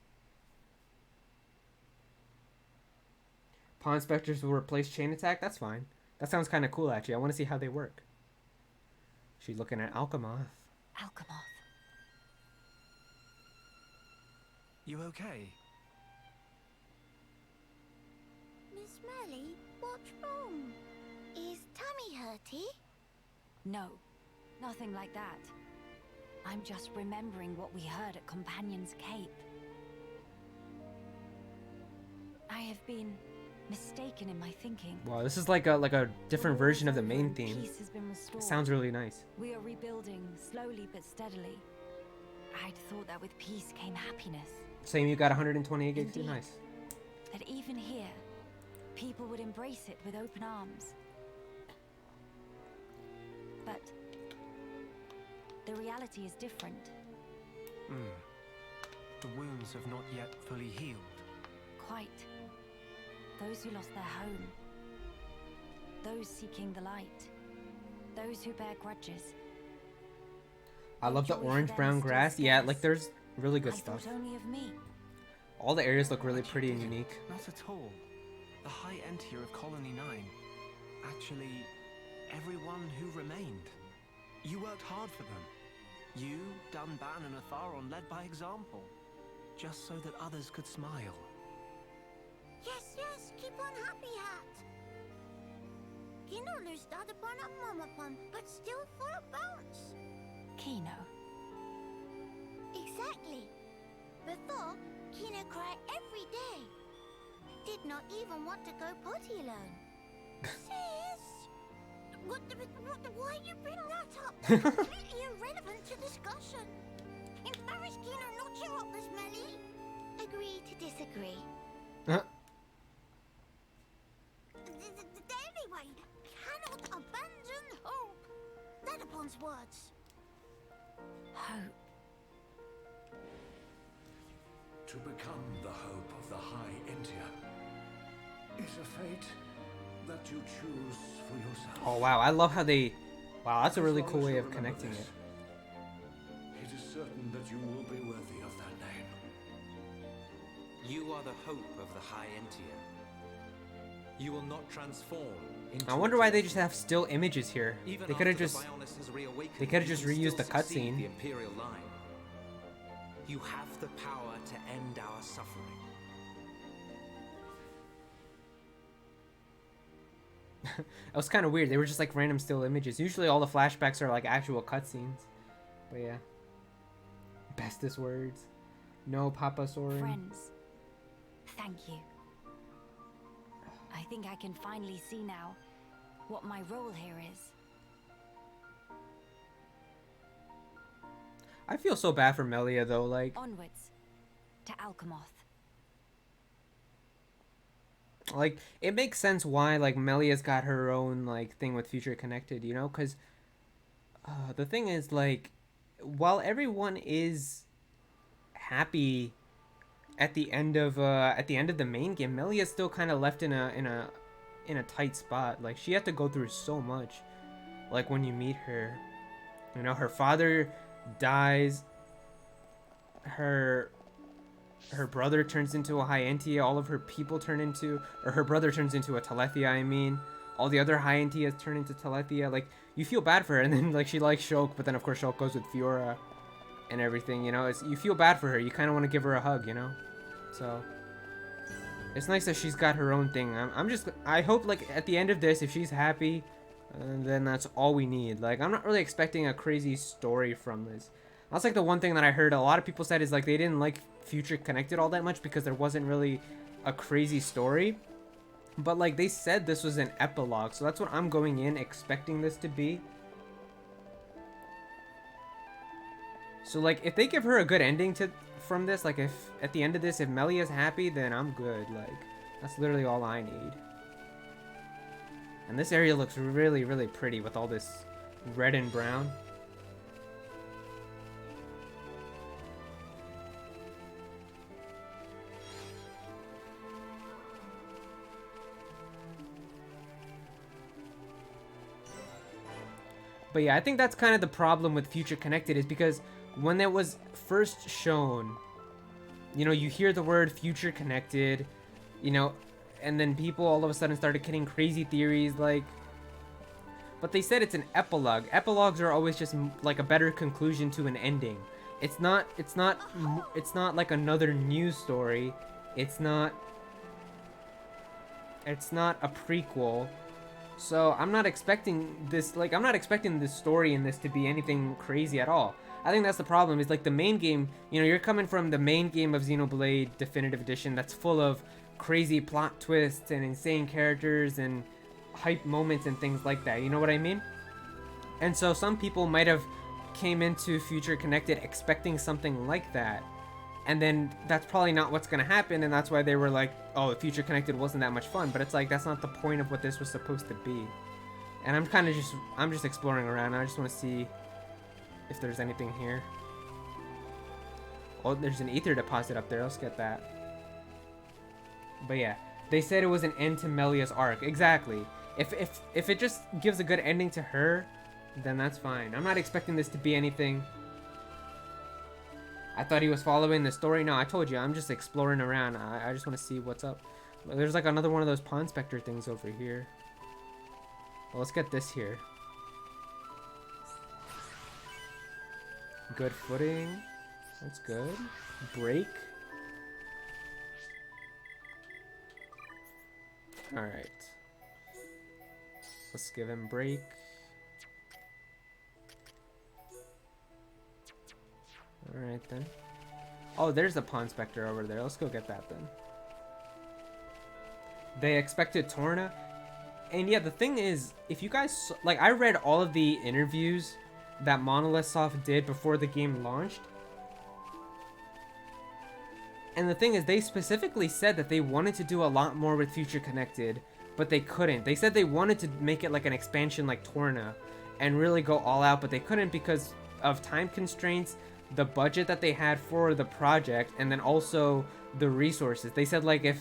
Ponspectors will replace Chain Attack? That's fine. That sounds kind of cool, actually. I want to see how they work. She's looking at Alchemoth. Alchemoth. You okay? Miss Melly, what's wrong? Is tummy hurty? No, nothing like that. I'm just remembering what we heard at Companion's Cape. I have been mistaken in my thinking. Wow, this is like a different version of the main theme. Peace has been restored. It sounds really nice. We are rebuilding slowly but steadily. I'd thought that with peace came happiness. Same, you got 128 gigs. Indeed. Nice. That even here, people would embrace it with open arms. But the reality is different. The wounds have not yet fully healed. Quite. Those who lost their home. Those seeking the light. Those who bear grudges. I love the orange-brown grass. Yeah, like there's really good stuff. I thought only of me. All the areas look really pretty and unique. Not at all. The high end here of Colony 9. Actually, everyone who remained. You worked hard for them. You, Dunban, and Atharon led by example. just so that others could smile. Yes, yes, keep on happy hat. Kino lose dad upon a mom upon, but still full of bounce. Kino. Exactly. Before, Kino cried every day. Did not even want to go potty alone. Sis! Why you bring that up? That's completely irrelevant to discussion. Embarrass Kino not cheer up this Melly. Agree to disagree. Anyway, cannot abandon hope. That upon's words. Hope. To become the hope of the High Intia is a fate that you choose for yourself. Oh wow, I love how they... Wow, that's a really As long cool as way you of remember connecting this, it. It is certain that you will be worthy of that name. You are the hope of the High Intia. You will not transform into I wonder why they just have still images here. Even They could have after just... the Bionis has reawakened, they could have you just can reused still the cutscene. succeed the Imperial line. You have the power to end our suffering. It was kind of weird. They were just like random still images. Usually all the flashbacks are like actual cutscenes. But yeah. Bestest words. No, Papa Soren. Friends. Thank you. I think I can finally see now what my role here is. I feel so bad for Melia though, like... Onwards. To Alchemoth. Like, it makes sense why, like, Melia's got her own, like, thing with Future Connected, you know? Because the thing is, like, while everyone is happy at the end of the main game, Melia's still kind of left in a tight spot. Like, she had to go through so much. Like, when you meet her, you know, her father dies, her brother turns into a High Entia, all of her people turn into, or her brother turns into a Telethia, I mean. All the other High Entias turn into Telethia. Like, you feel bad for her, and then, like, she likes Shulk, but then, of course, Shulk goes with Fiora and everything, you know? You feel bad for her. You kind of want to give her a hug, you know? So, it's nice that she's got her own thing. I hope, like, at the end of this, if she's happy, then that's all we need. Like, I'm not really expecting a crazy story from this. That's like the one thing that I heard a lot of people said is like they didn't like Future Connected all that much because there wasn't really a crazy story. But like they said this was an epilogue, so that's what I'm going in expecting this to be. So like if they give her a good ending from this, like if at the end of this if Melia's happy, then I'm good. Like that's literally all I need. And this area looks really, really pretty with all this red and brown. But yeah, I think that's kind of the problem with Future Connected is because when it was first shown, you know, you hear the word Future Connected, you know, and then people all of a sudden started getting crazy theories like... But they said it's an epilogue. Epilogues are always just like a better conclusion to an ending. It's not like another news story. It's not a prequel. So I'm not expecting this, like, I'm not expecting this story in this to be anything crazy at all. I think that's the problem, is like the main game, you know, you're coming from the main game of Xenoblade Definitive Edition that's full of crazy plot twists and insane characters and hype moments and things like that, you know what I mean? And so some people might have came into Future Connected expecting something like that. And then that's probably not what's going to happen, and that's why they were like, oh, Future Connected wasn't that much fun. But it's like, that's not the point of what this was supposed to be. And I'm just exploring around. I just want to see if there's anything here. Oh, there's an ether deposit up there. Let's get that. But yeah, they said it was an end to Melia's arc. Exactly. If it just gives a good ending to her, then that's fine. I'm not expecting this to be anything. I thought he was following the story. No, I told you, I'm just exploring around. I just want to see what's up. There's like another one of those Ponspector things over here. Well, let's get this here. Good footing. That's good. Break. All right. Let's give him break. All right then. Oh, there's a Ponspector over there. Let's go get that then. They expected Torna. And yeah, the thing is, if you guys... Like, I read all of the interviews that Monolith Soft did before the game launched. And the thing is, they specifically said that they wanted to do a lot more with Future Connected, but they couldn't. They said they wanted to make it like an expansion like Torna and really go all out, but they couldn't because of time constraints, the budget that they had for the project, and then also the resources. They said like if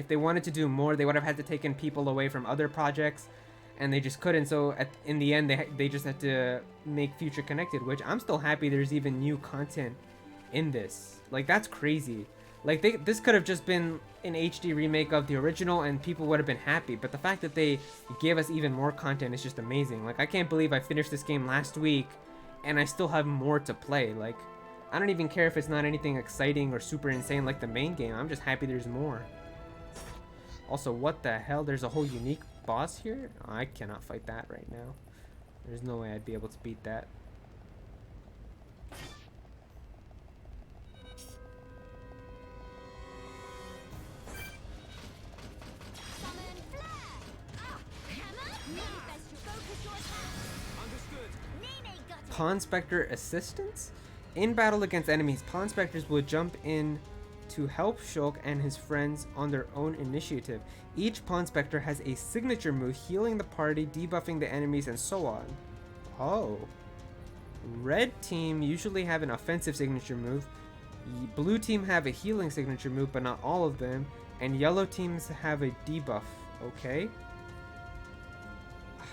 they wanted to do more, they would have had to take in people away from other projects, and they just couldn't. So in the end, they just had to make Future Connected, which I'm still happy there's even new content in this. Like, that's crazy. Like, this could have just been an HD remake of the original and people would have been happy, but the fact that they gave us even more content is just amazing. Like, I can't believe I finished this game last week and I still have more to play. Like, I don't even care if it's not anything exciting or super insane like the main game. I'm just happy there's more. Also, what the hell? There's a whole unique boss here? Oh, I cannot fight that right now. There's no way I'd be able to beat that. Ponspector assistance? In battle against enemies, Ponspectors will jump in to help Shulk and his friends on their own initiative. Each Ponspector has a signature move, healing the party, debuffing the enemies, and so on. Oh. Red team usually have an offensive signature move. Blue team have a healing signature move, but not all of them. And yellow teams have a debuff. Okay.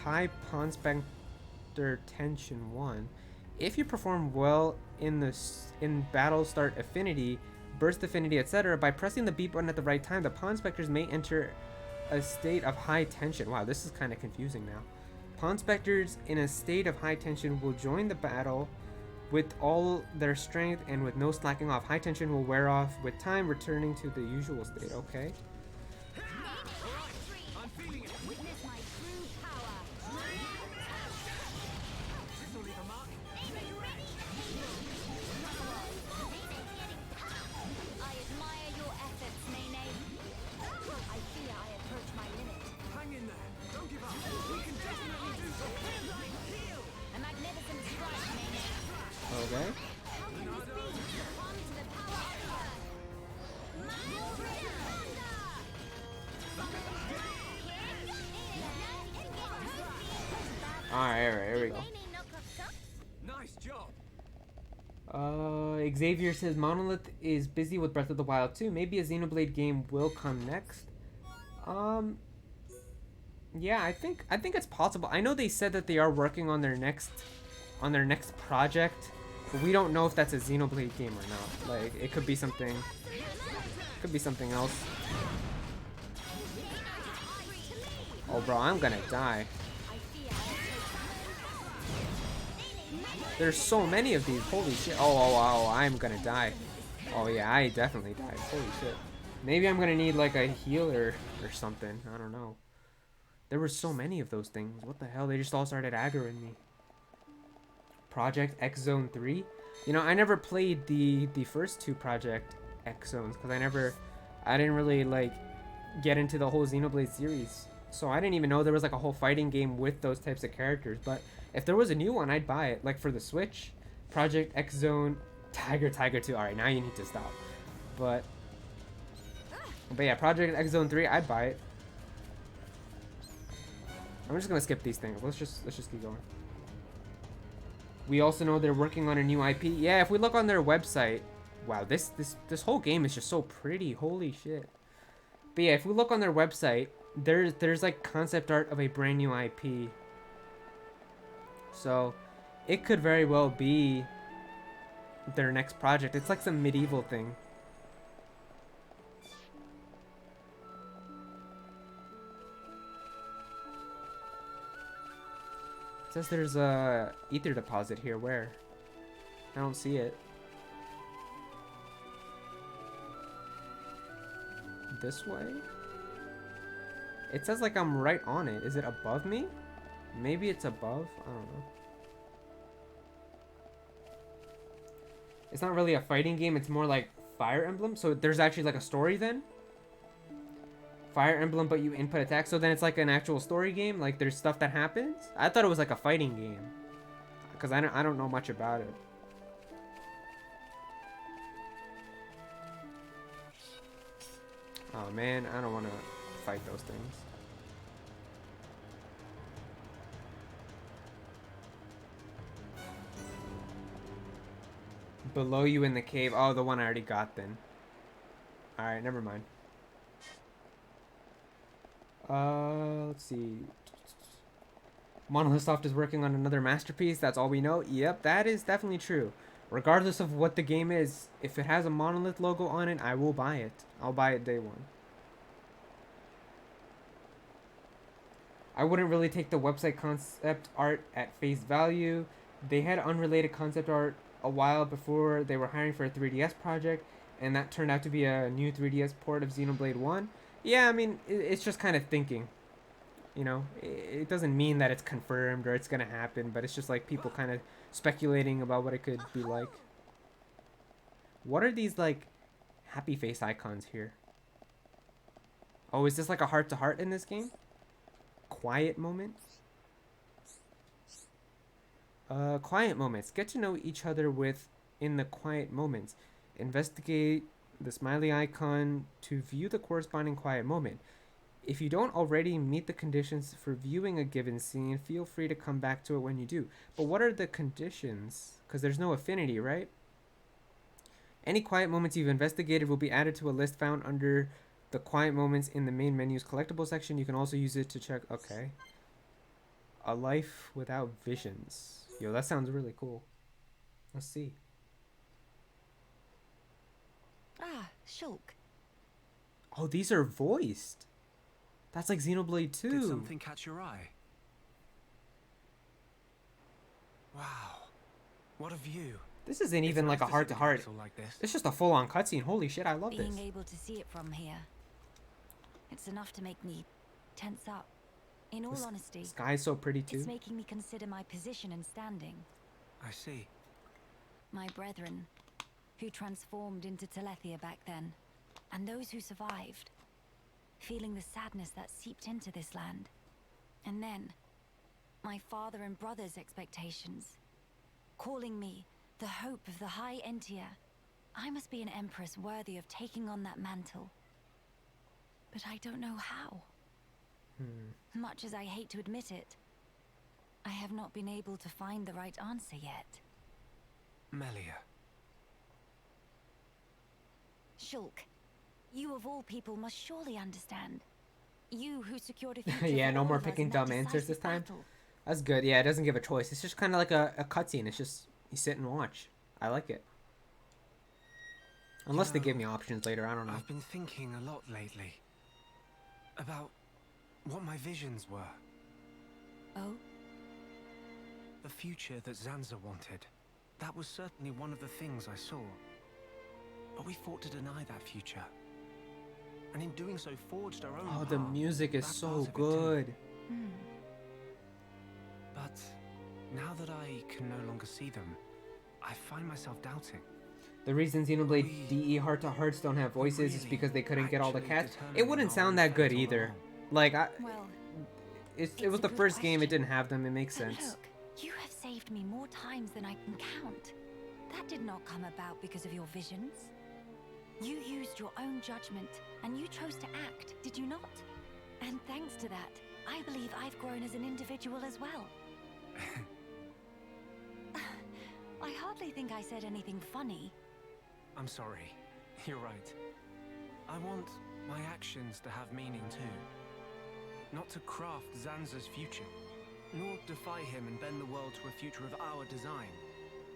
High Ponspector Tension 1. If you perform well in battle start affinity, burst affinity, etc., by pressing the B button at the right time, the Ponspectors may enter a state of high tension. Wow, this is kind of confusing now. Ponspectors in a state of high tension will join the battle with all their strength and with no slacking off. High tension will wear off with time, returning to the usual state. Okay. Okay. Alright, here we go. Nice job. Xavier says Monolith is busy with Breath of the Wild 2. Maybe a Xenoblade game will come next. Yeah, I think it's possible. I know they said that they are working on their next project, but we don't know if that's a Xenoblade game or not. Like, it could be something else. Oh, bro, I'm gonna die. There's so many of these. Holy shit. Oh, I'm gonna die. Oh, yeah, I definitely died. Holy shit. Maybe I'm gonna need, like, a healer or something. I don't know. There were so many of those things. What the hell? They just all started aggroing me. Project X Zone 3? You know, I never played the first two Project X Zones because I didn't really, like, get into the whole Xenoblade series. So I didn't even know there was, like, a whole fighting game with those types of characters. But if there was a new one, I'd buy it. Like, for the Switch, Project X Zone, Tiger 2. Alright, now you need to stop. But yeah, Project X Zone 3, I'd buy it. I'm just gonna skip these things. Let's just keep going. We also know they're working on a new IP. Yeah, if we look on their website, wow, this whole game is just so pretty. Holy shit. But yeah, if we look on their website, there's like concept art of a brand new IP. So it could very well be their next project. It's like some medieval thing. It says there's a ether deposit here. Where? I don't see it. This way? It says like I'm right on it. Is it above me? Maybe it's above. I don't know. It's not really a fighting game. It's more like Fire Emblem. So there's actually like a story then. Fire Emblem, but you input attack. So then it's like an actual story game. Like there's stuff that happens. I thought it was like a fighting game, because I don't know much about it. Oh man, I don't want to fight those things. Below you in the cave. Oh, the one I already got then. Alright, never mind. Let's see. Monolith Soft is working on another masterpiece. That's all we know. Yep, that is definitely true. Regardless of what the game is, if it has a Monolith logo on it, I will buy it. I'll buy it day one. I wouldn't really take the website concept art at face value. They had unrelated concept art a while before they were hiring for a 3DS project, and that turned out to be a new 3DS port of Xenoblade 1. Yeah, I mean, it's just kind of thinking. You know, it doesn't mean that it's confirmed or it's going to happen, but it's just like people kind of speculating about what it could be like. What are these, like, happy face icons here? Oh, is this like a heart-to-heart in this game? Quiet moments? Quiet moments. Get to know each other in the quiet moments. Investigate the smiley icon to view the corresponding quiet moment. If you don't already meet the conditions for viewing a given scene, feel free to come back to it when you do. But what are the conditions? Because there's no affinity, right? Any quiet moments you've investigated will be added to a list found under the quiet moments in the main menu's collectible section. You can also use it to check... Okay. A life without visions. Yo, that sounds really cool. Let's see. Ah, Shulk. Oh, these are voiced. That's like Xenoblade 2. Did something catch your eye? Wow. What a view. This isn't even like a heart-to-heart. Like this. It's just a full-on cutscene. Holy shit, I love this. Being able to see it from here, it's enough to make me tense up. In all honesty, The sky is so pretty too. it's making me consider my position and standing. I see. My brethren, who transformed into Telethia back then, and those who survived, feeling the sadness that seeped into this land. And then, my father and brother's expectations, calling me the hope of the High Entia. I must be an empress worthy of taking on that mantle. But I don't know how. Much as I hate to admit it, I have not been able to find the right answer yet. Melia. Shulk, you of all people must surely understand. You who secured a future Yeah, for no all more of us picking in that dumb answers this decisive time. battle. That's good. Yeah, it doesn't give a choice. It's just kind of like a cutscene. It's just you sit and watch. I like it. Unless they give me options later. I don't know. I've been thinking a lot lately about what my visions were. Oh? The future that Zanza wanted. That was certainly one of the things I saw. But we fought to deny that future. And in doing so, forged our own Oh, path. the music is That's so part of it too. good. But now that I can no longer see them, I find myself doubting. The reason Xenoblade DE heart-to-hearts don't have voices is because they couldn't get all the cats. It wouldn't sound that good either. Like, Well, it was a the good first game. It question. didn't have them. It makes but sense. look, you have saved me more times than I can count. That did not come about because of your visions. You used your own judgment, and you chose to act, did you not? And thanks to that, I believe I've grown as an individual as well. I hardly think I said anything funny. I'm sorry. You're right. I want my actions to have meaning too. Not to craft Zanza's future, nor defy him and bend the world to a future of our design,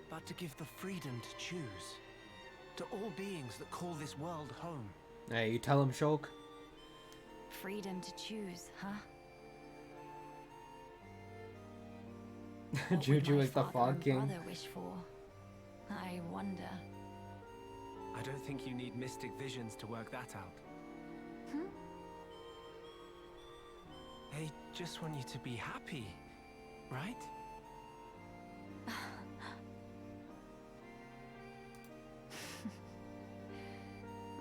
but to give the freedom to choose. To all beings that call this world home. Hey, you tell him, Shulk. Freedom to choose, huh? What would Juju my is the father Fog and King. brother wish for? I wonder. I don't think you need mystic visions to work that out. just want you to be happy, right?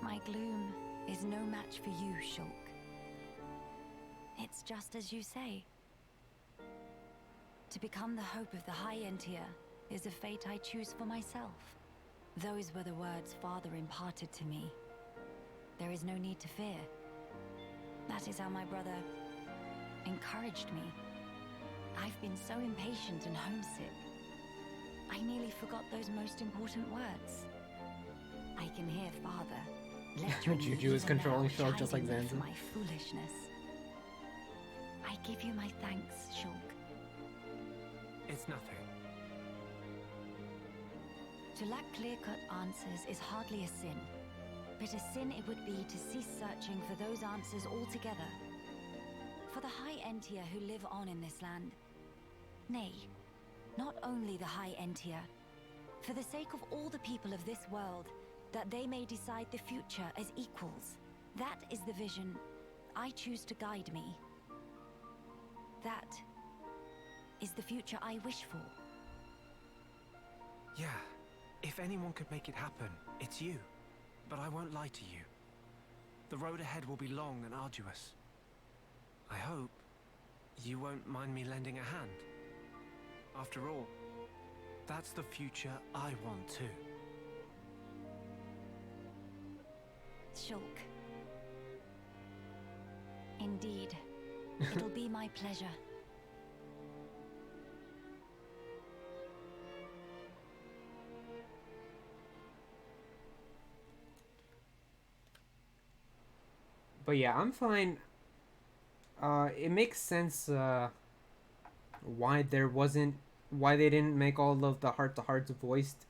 My gloom is no match for you, Shulk. It's just as you say. To become the hope of the High Entier is a fate I choose for myself. Those were the words Father imparted to me. There is no need to fear. That is how my brother encouraged me. I've been so impatient and homesick. I nearly forgot those most important words. I can hear Father lecturing me Juju is even controlling now, Shulk just like chiding me for Zanza. my foolishness. I give you my thanks, Shulk. It's nothing. To lack clear-cut answers is hardly a sin, but a sin it would be to cease searching for those answers altogether. For the High Entier who live on in this land. Nay, not only the High Entier. For the sake of all the people of this world, that they may decide the future as equals. That is the vision I choose to guide me. That is the future I wish for. Yeah, if anyone could make it happen, it's you. But I won't lie to you. The road ahead will be long and arduous. I hope you won't mind me lending a hand. After all, that's the future I want too. Shulk. Indeed, it'll be my pleasure. But yeah, I'm fine. It makes sense why they didn't make all of the heart-to-hearts voiced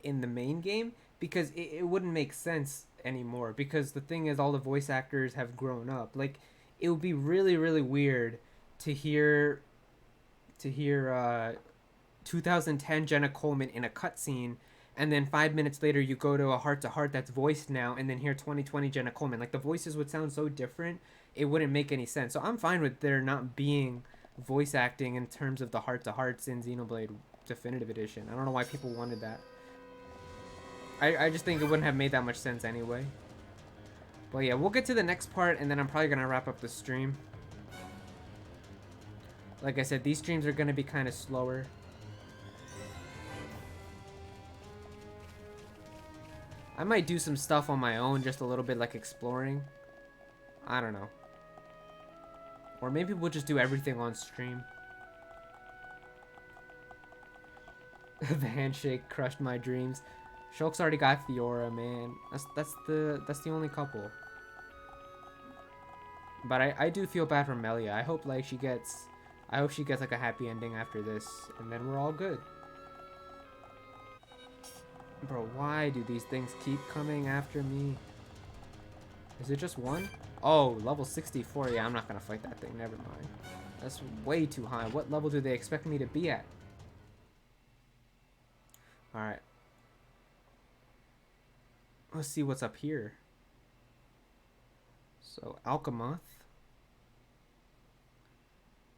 in the main game, because it wouldn't make sense anymore, because the thing is all the voice actors have grown up. Like, it would be really, really weird to hear 2010 Jenna Coleman in a cutscene, and then 5 minutes later you go to a heart-to-heart that's voiced now, and then hear 2020 Jenna Coleman. Like, the voices would sound so different, it wouldn't make any sense. So I'm fine with there not being voice acting in terms of the heart-to-hearts in Xenoblade Definitive Edition. I don't know why people wanted that. I just think it wouldn't have made that much sense anyway. But yeah, we'll get to the next part, and then I'm probably going to wrap up the stream. Like I said, these streams are going to be kind of slower. I might do some stuff on my own, just a little bit like exploring. I don't know. Or maybe we'll just do everything on stream. The handshake crushed my dreams. Shulk's already got Fiora, man. That's the only couple. But I do feel bad for Melia. I hope she gets like a happy ending after this, and then we're all good. Bro, why do these things keep coming after me? Is it just one? Oh, level 64. Yeah, I'm not gonna fight that thing. Never mind. That's way too high. What level do they expect me to be at? Alright. Let's see what's up here. So, Alchemoth.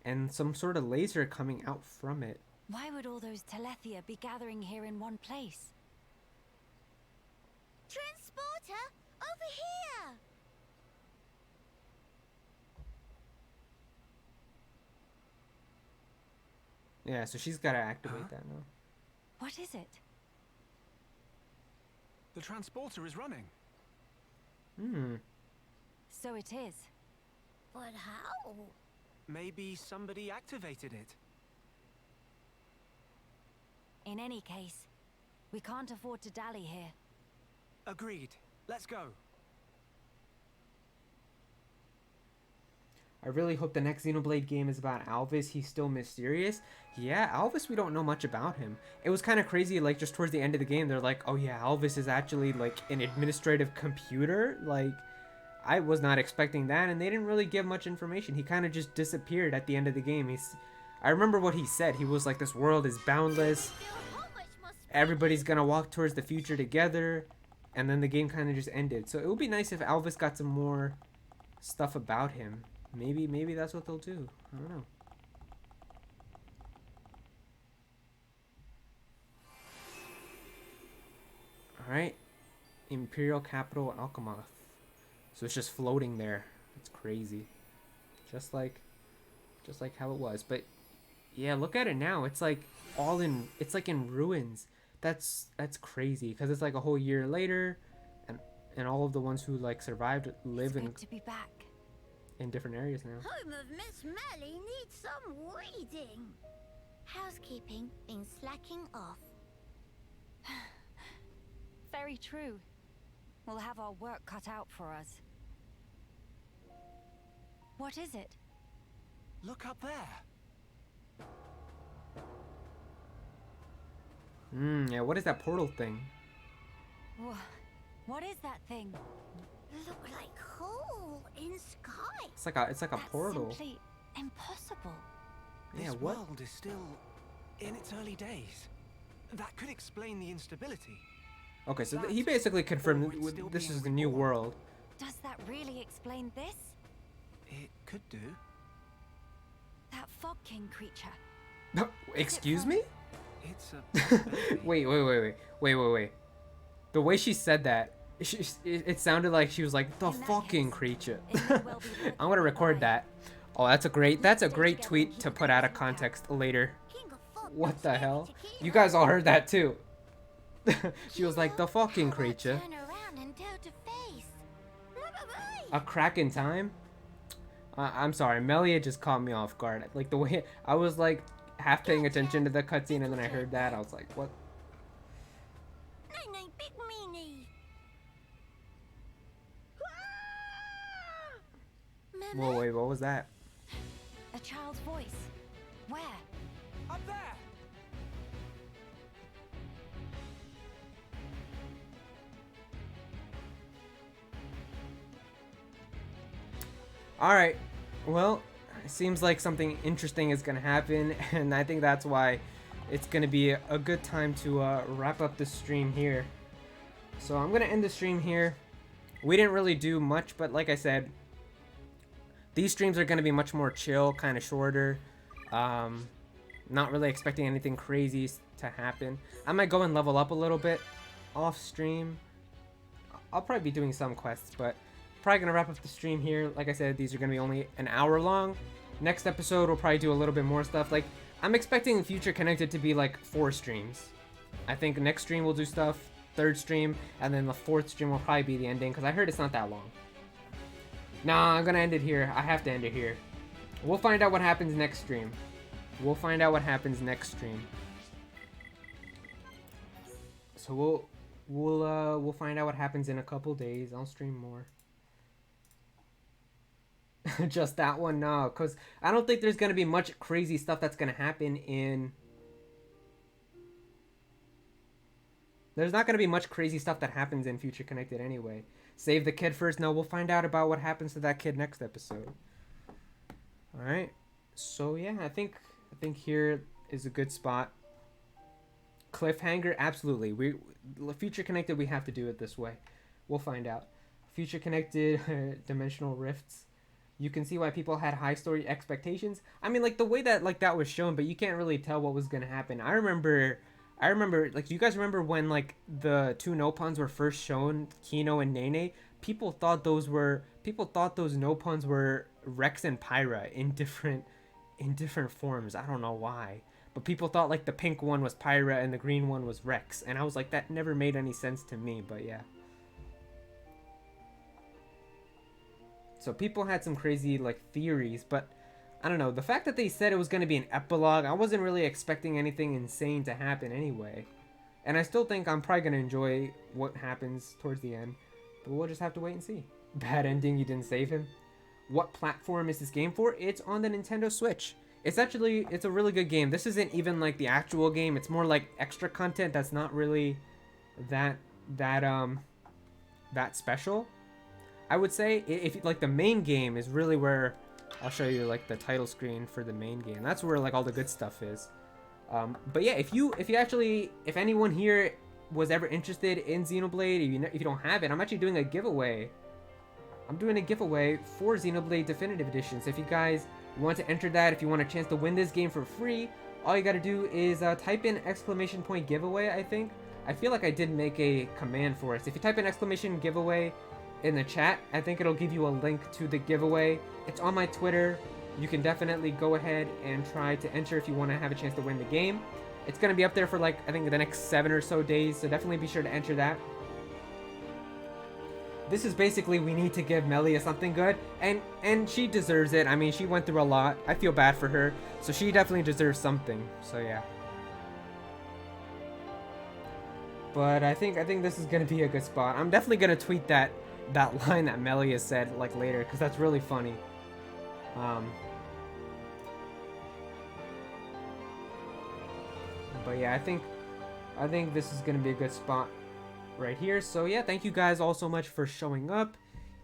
And some sort of laser coming out from it. Why would all those Telethia be gathering here in one place? Transporter, over here! Yeah, so she's got to activate that now. What is it? The transporter is running. So it is. But how? Maybe somebody activated it. In any case, we can't afford to dally here. Agreed. Let's go. I really hope the next Xenoblade game is about Alvis. He's still mysterious. Yeah, Alvis, we don't know much about him. It was kind of crazy, like, just towards the end of the game, they're like, oh yeah, Alvis is actually, like, an administrative computer. Like, I was not expecting that, and they didn't really give much information. He kind of just disappeared at the end of the game. I remember what he said. He was like, this world is boundless. Everybody's gonna walk towards the future together. And then the game kind of just ended. So it would be nice if Alvis got some more stuff about him. Maybe that's what they'll do. I don't know. All right, Imperial Capital Alchemath. So it's just floating there. It's crazy. Just like how it was. But yeah, look at it now. It's like it's like in ruins. That's crazy because it's like a whole year later, and all of the ones who like survived live It's good to be back. in different areas now. Home of Miss Melly needs some weeding. Housekeeping been slacking off. Very true. We'll have our work cut out for us. What is it? Look up there. Yeah, what is that portal thing? What is that thing? Look like hole in sky. It's like a That's portal. simply impossible. Yeah, This what? world is still in its early days. That could explain the instability. Okay, so he basically confirmed this is the new world. Does that really explain this? It could do. That Fog King creature. Excuse me? It's a possibility. Wait. The way she said that, it sounded like she was like the In that fucking case, creature. it may well be worth I'm gonna record trying. that. Oh, that's a great Don't tweet get to me put out of started. context later. King of Fog What knows the never hell? to keep You her. guys all heard that too. She was like Kino, the fucking how about creature. Turn around and toe to face. A crack in time? I'm sorry, Melia just caught me off guard. Like the way I was like half paying attention to the cutscene and then I heard that, I was like, what? Nay, big meanie. Whoa, wait, what was that? A child's voice. Where? Up there. All right. Well, it seems like something interesting is gonna happen, and I think that's why it's gonna be a good time to wrap up the stream here. So I'm gonna end the stream here. We didn't really do much, but like I said, these streams are gonna be much more chill, kind of shorter. Not really expecting anything crazy to happen. I might go and level up a little bit off stream. I'll probably be doing some quests, but probably gonna wrap up the stream here. Like I said, these are gonna be only an hour long. Next episode we'll probably do a little bit more stuff. Like I'm expecting Future Connected to be like 4 streams. I think next stream we'll do stuff, third stream, and then the 4th stream will probably be the ending because I heard it's not that long. Nah, I'm gonna end it here. I have to end it here. We'll find out what happens next stream. We'll find out what happens next stream. So we'll find out what happens in a couple days. I'll stream more. Just that one, no, because I don't think there's gonna be much crazy stuff that's gonna happen in. There's not gonna be much crazy stuff that happens in Future Connected anyway. Save the kid first. No, we'll find out about what happens to that kid next episode. All right. So yeah, I think here is a good spot. Cliffhanger, absolutely. Future Connected, we have to do it this way. We'll find out. Future Connected, dimensional rifts. You can see why people had high story expectations. I mean, like the way that like that was shown, but you can't really tell what was gonna happen. I remember, like, you guys remember when like the 2 Nopons were first shown, Kino and Nene? People thought those Nopons were Rex and Pyra in different forms. I don't know why. But people thought like the pink one was Pyra and the green one was Rex. And I was like, that never made any sense to me, but yeah. So people had some crazy like theories, but I don't know. The fact that they said it was going to be an epilogue, I wasn't really expecting anything insane to happen anyway. And I still think I'm probably going to enjoy what happens towards the end. But we'll just have to wait and see. Bad ending, you didn't save him. What platform is this game for? It's on the Nintendo Switch. It's a really good game. This isn't even like the actual game. It's more like extra content that's not really that special. I would say if like the main game is really where I'll show you like the title screen for the main game. That's where like all the good stuff is. But yeah, if anyone here was ever interested in Xenoblade, if you don't have it, I'm actually doing a giveaway I'm doing a giveaway for Xenoblade Definitive Edition. So if you guys want to enter that, if you want a chance to win this game for free, all you gotta do is type in ! giveaway, I think. I feel like I did make a command for it. So if you type in ! giveaway in the chat, I think it'll give you a link to the giveaway. It's on my Twitter. You can definitely go ahead and try to enter if you want to have a chance to win the game. It's going to be up there for like, I think the next 7 or so days, so definitely be sure to enter that. This is basically, we need to give Melia something good, and she deserves it. I mean, she went through a lot. I feel bad for her, so she definitely deserves something. So yeah. But I think this is gonna be a good spot. I'm definitely gonna tweet that line that Melia said like later, because that's really funny. But yeah, I think this is gonna be a good spot right here. So yeah, thank you guys all so much for showing up.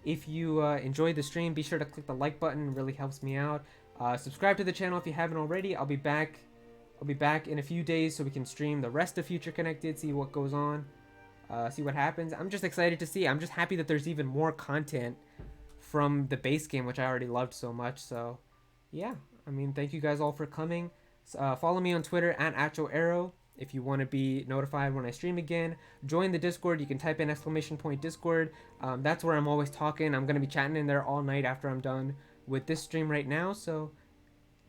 If you enjoyed the stream, be sure to click the like button. It really helps me out. Subscribe to the channel if you haven't already. I'll be back in a few days so we can stream the rest of Future Connected, see what goes on, see what happens. I'm just excited to see. I'm just happy that there's even more content from the base game, which I already loved so much. So yeah, I mean, thank you guys all for coming. Follow me on Twitter at @ActualArrow if you want to be notified when I stream again. Join the Discord. You can type in !Discord. That's where I'm always talking. I'm going to be chatting in there all night after I'm done with this stream right now. So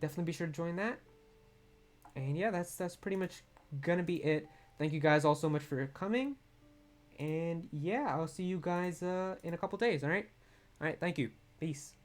definitely be sure to join that. And yeah, that's pretty much going to be it. Thank you guys all so much for coming. And yeah, I'll see you guys in a couple days, all right? All right, thank you. Peace.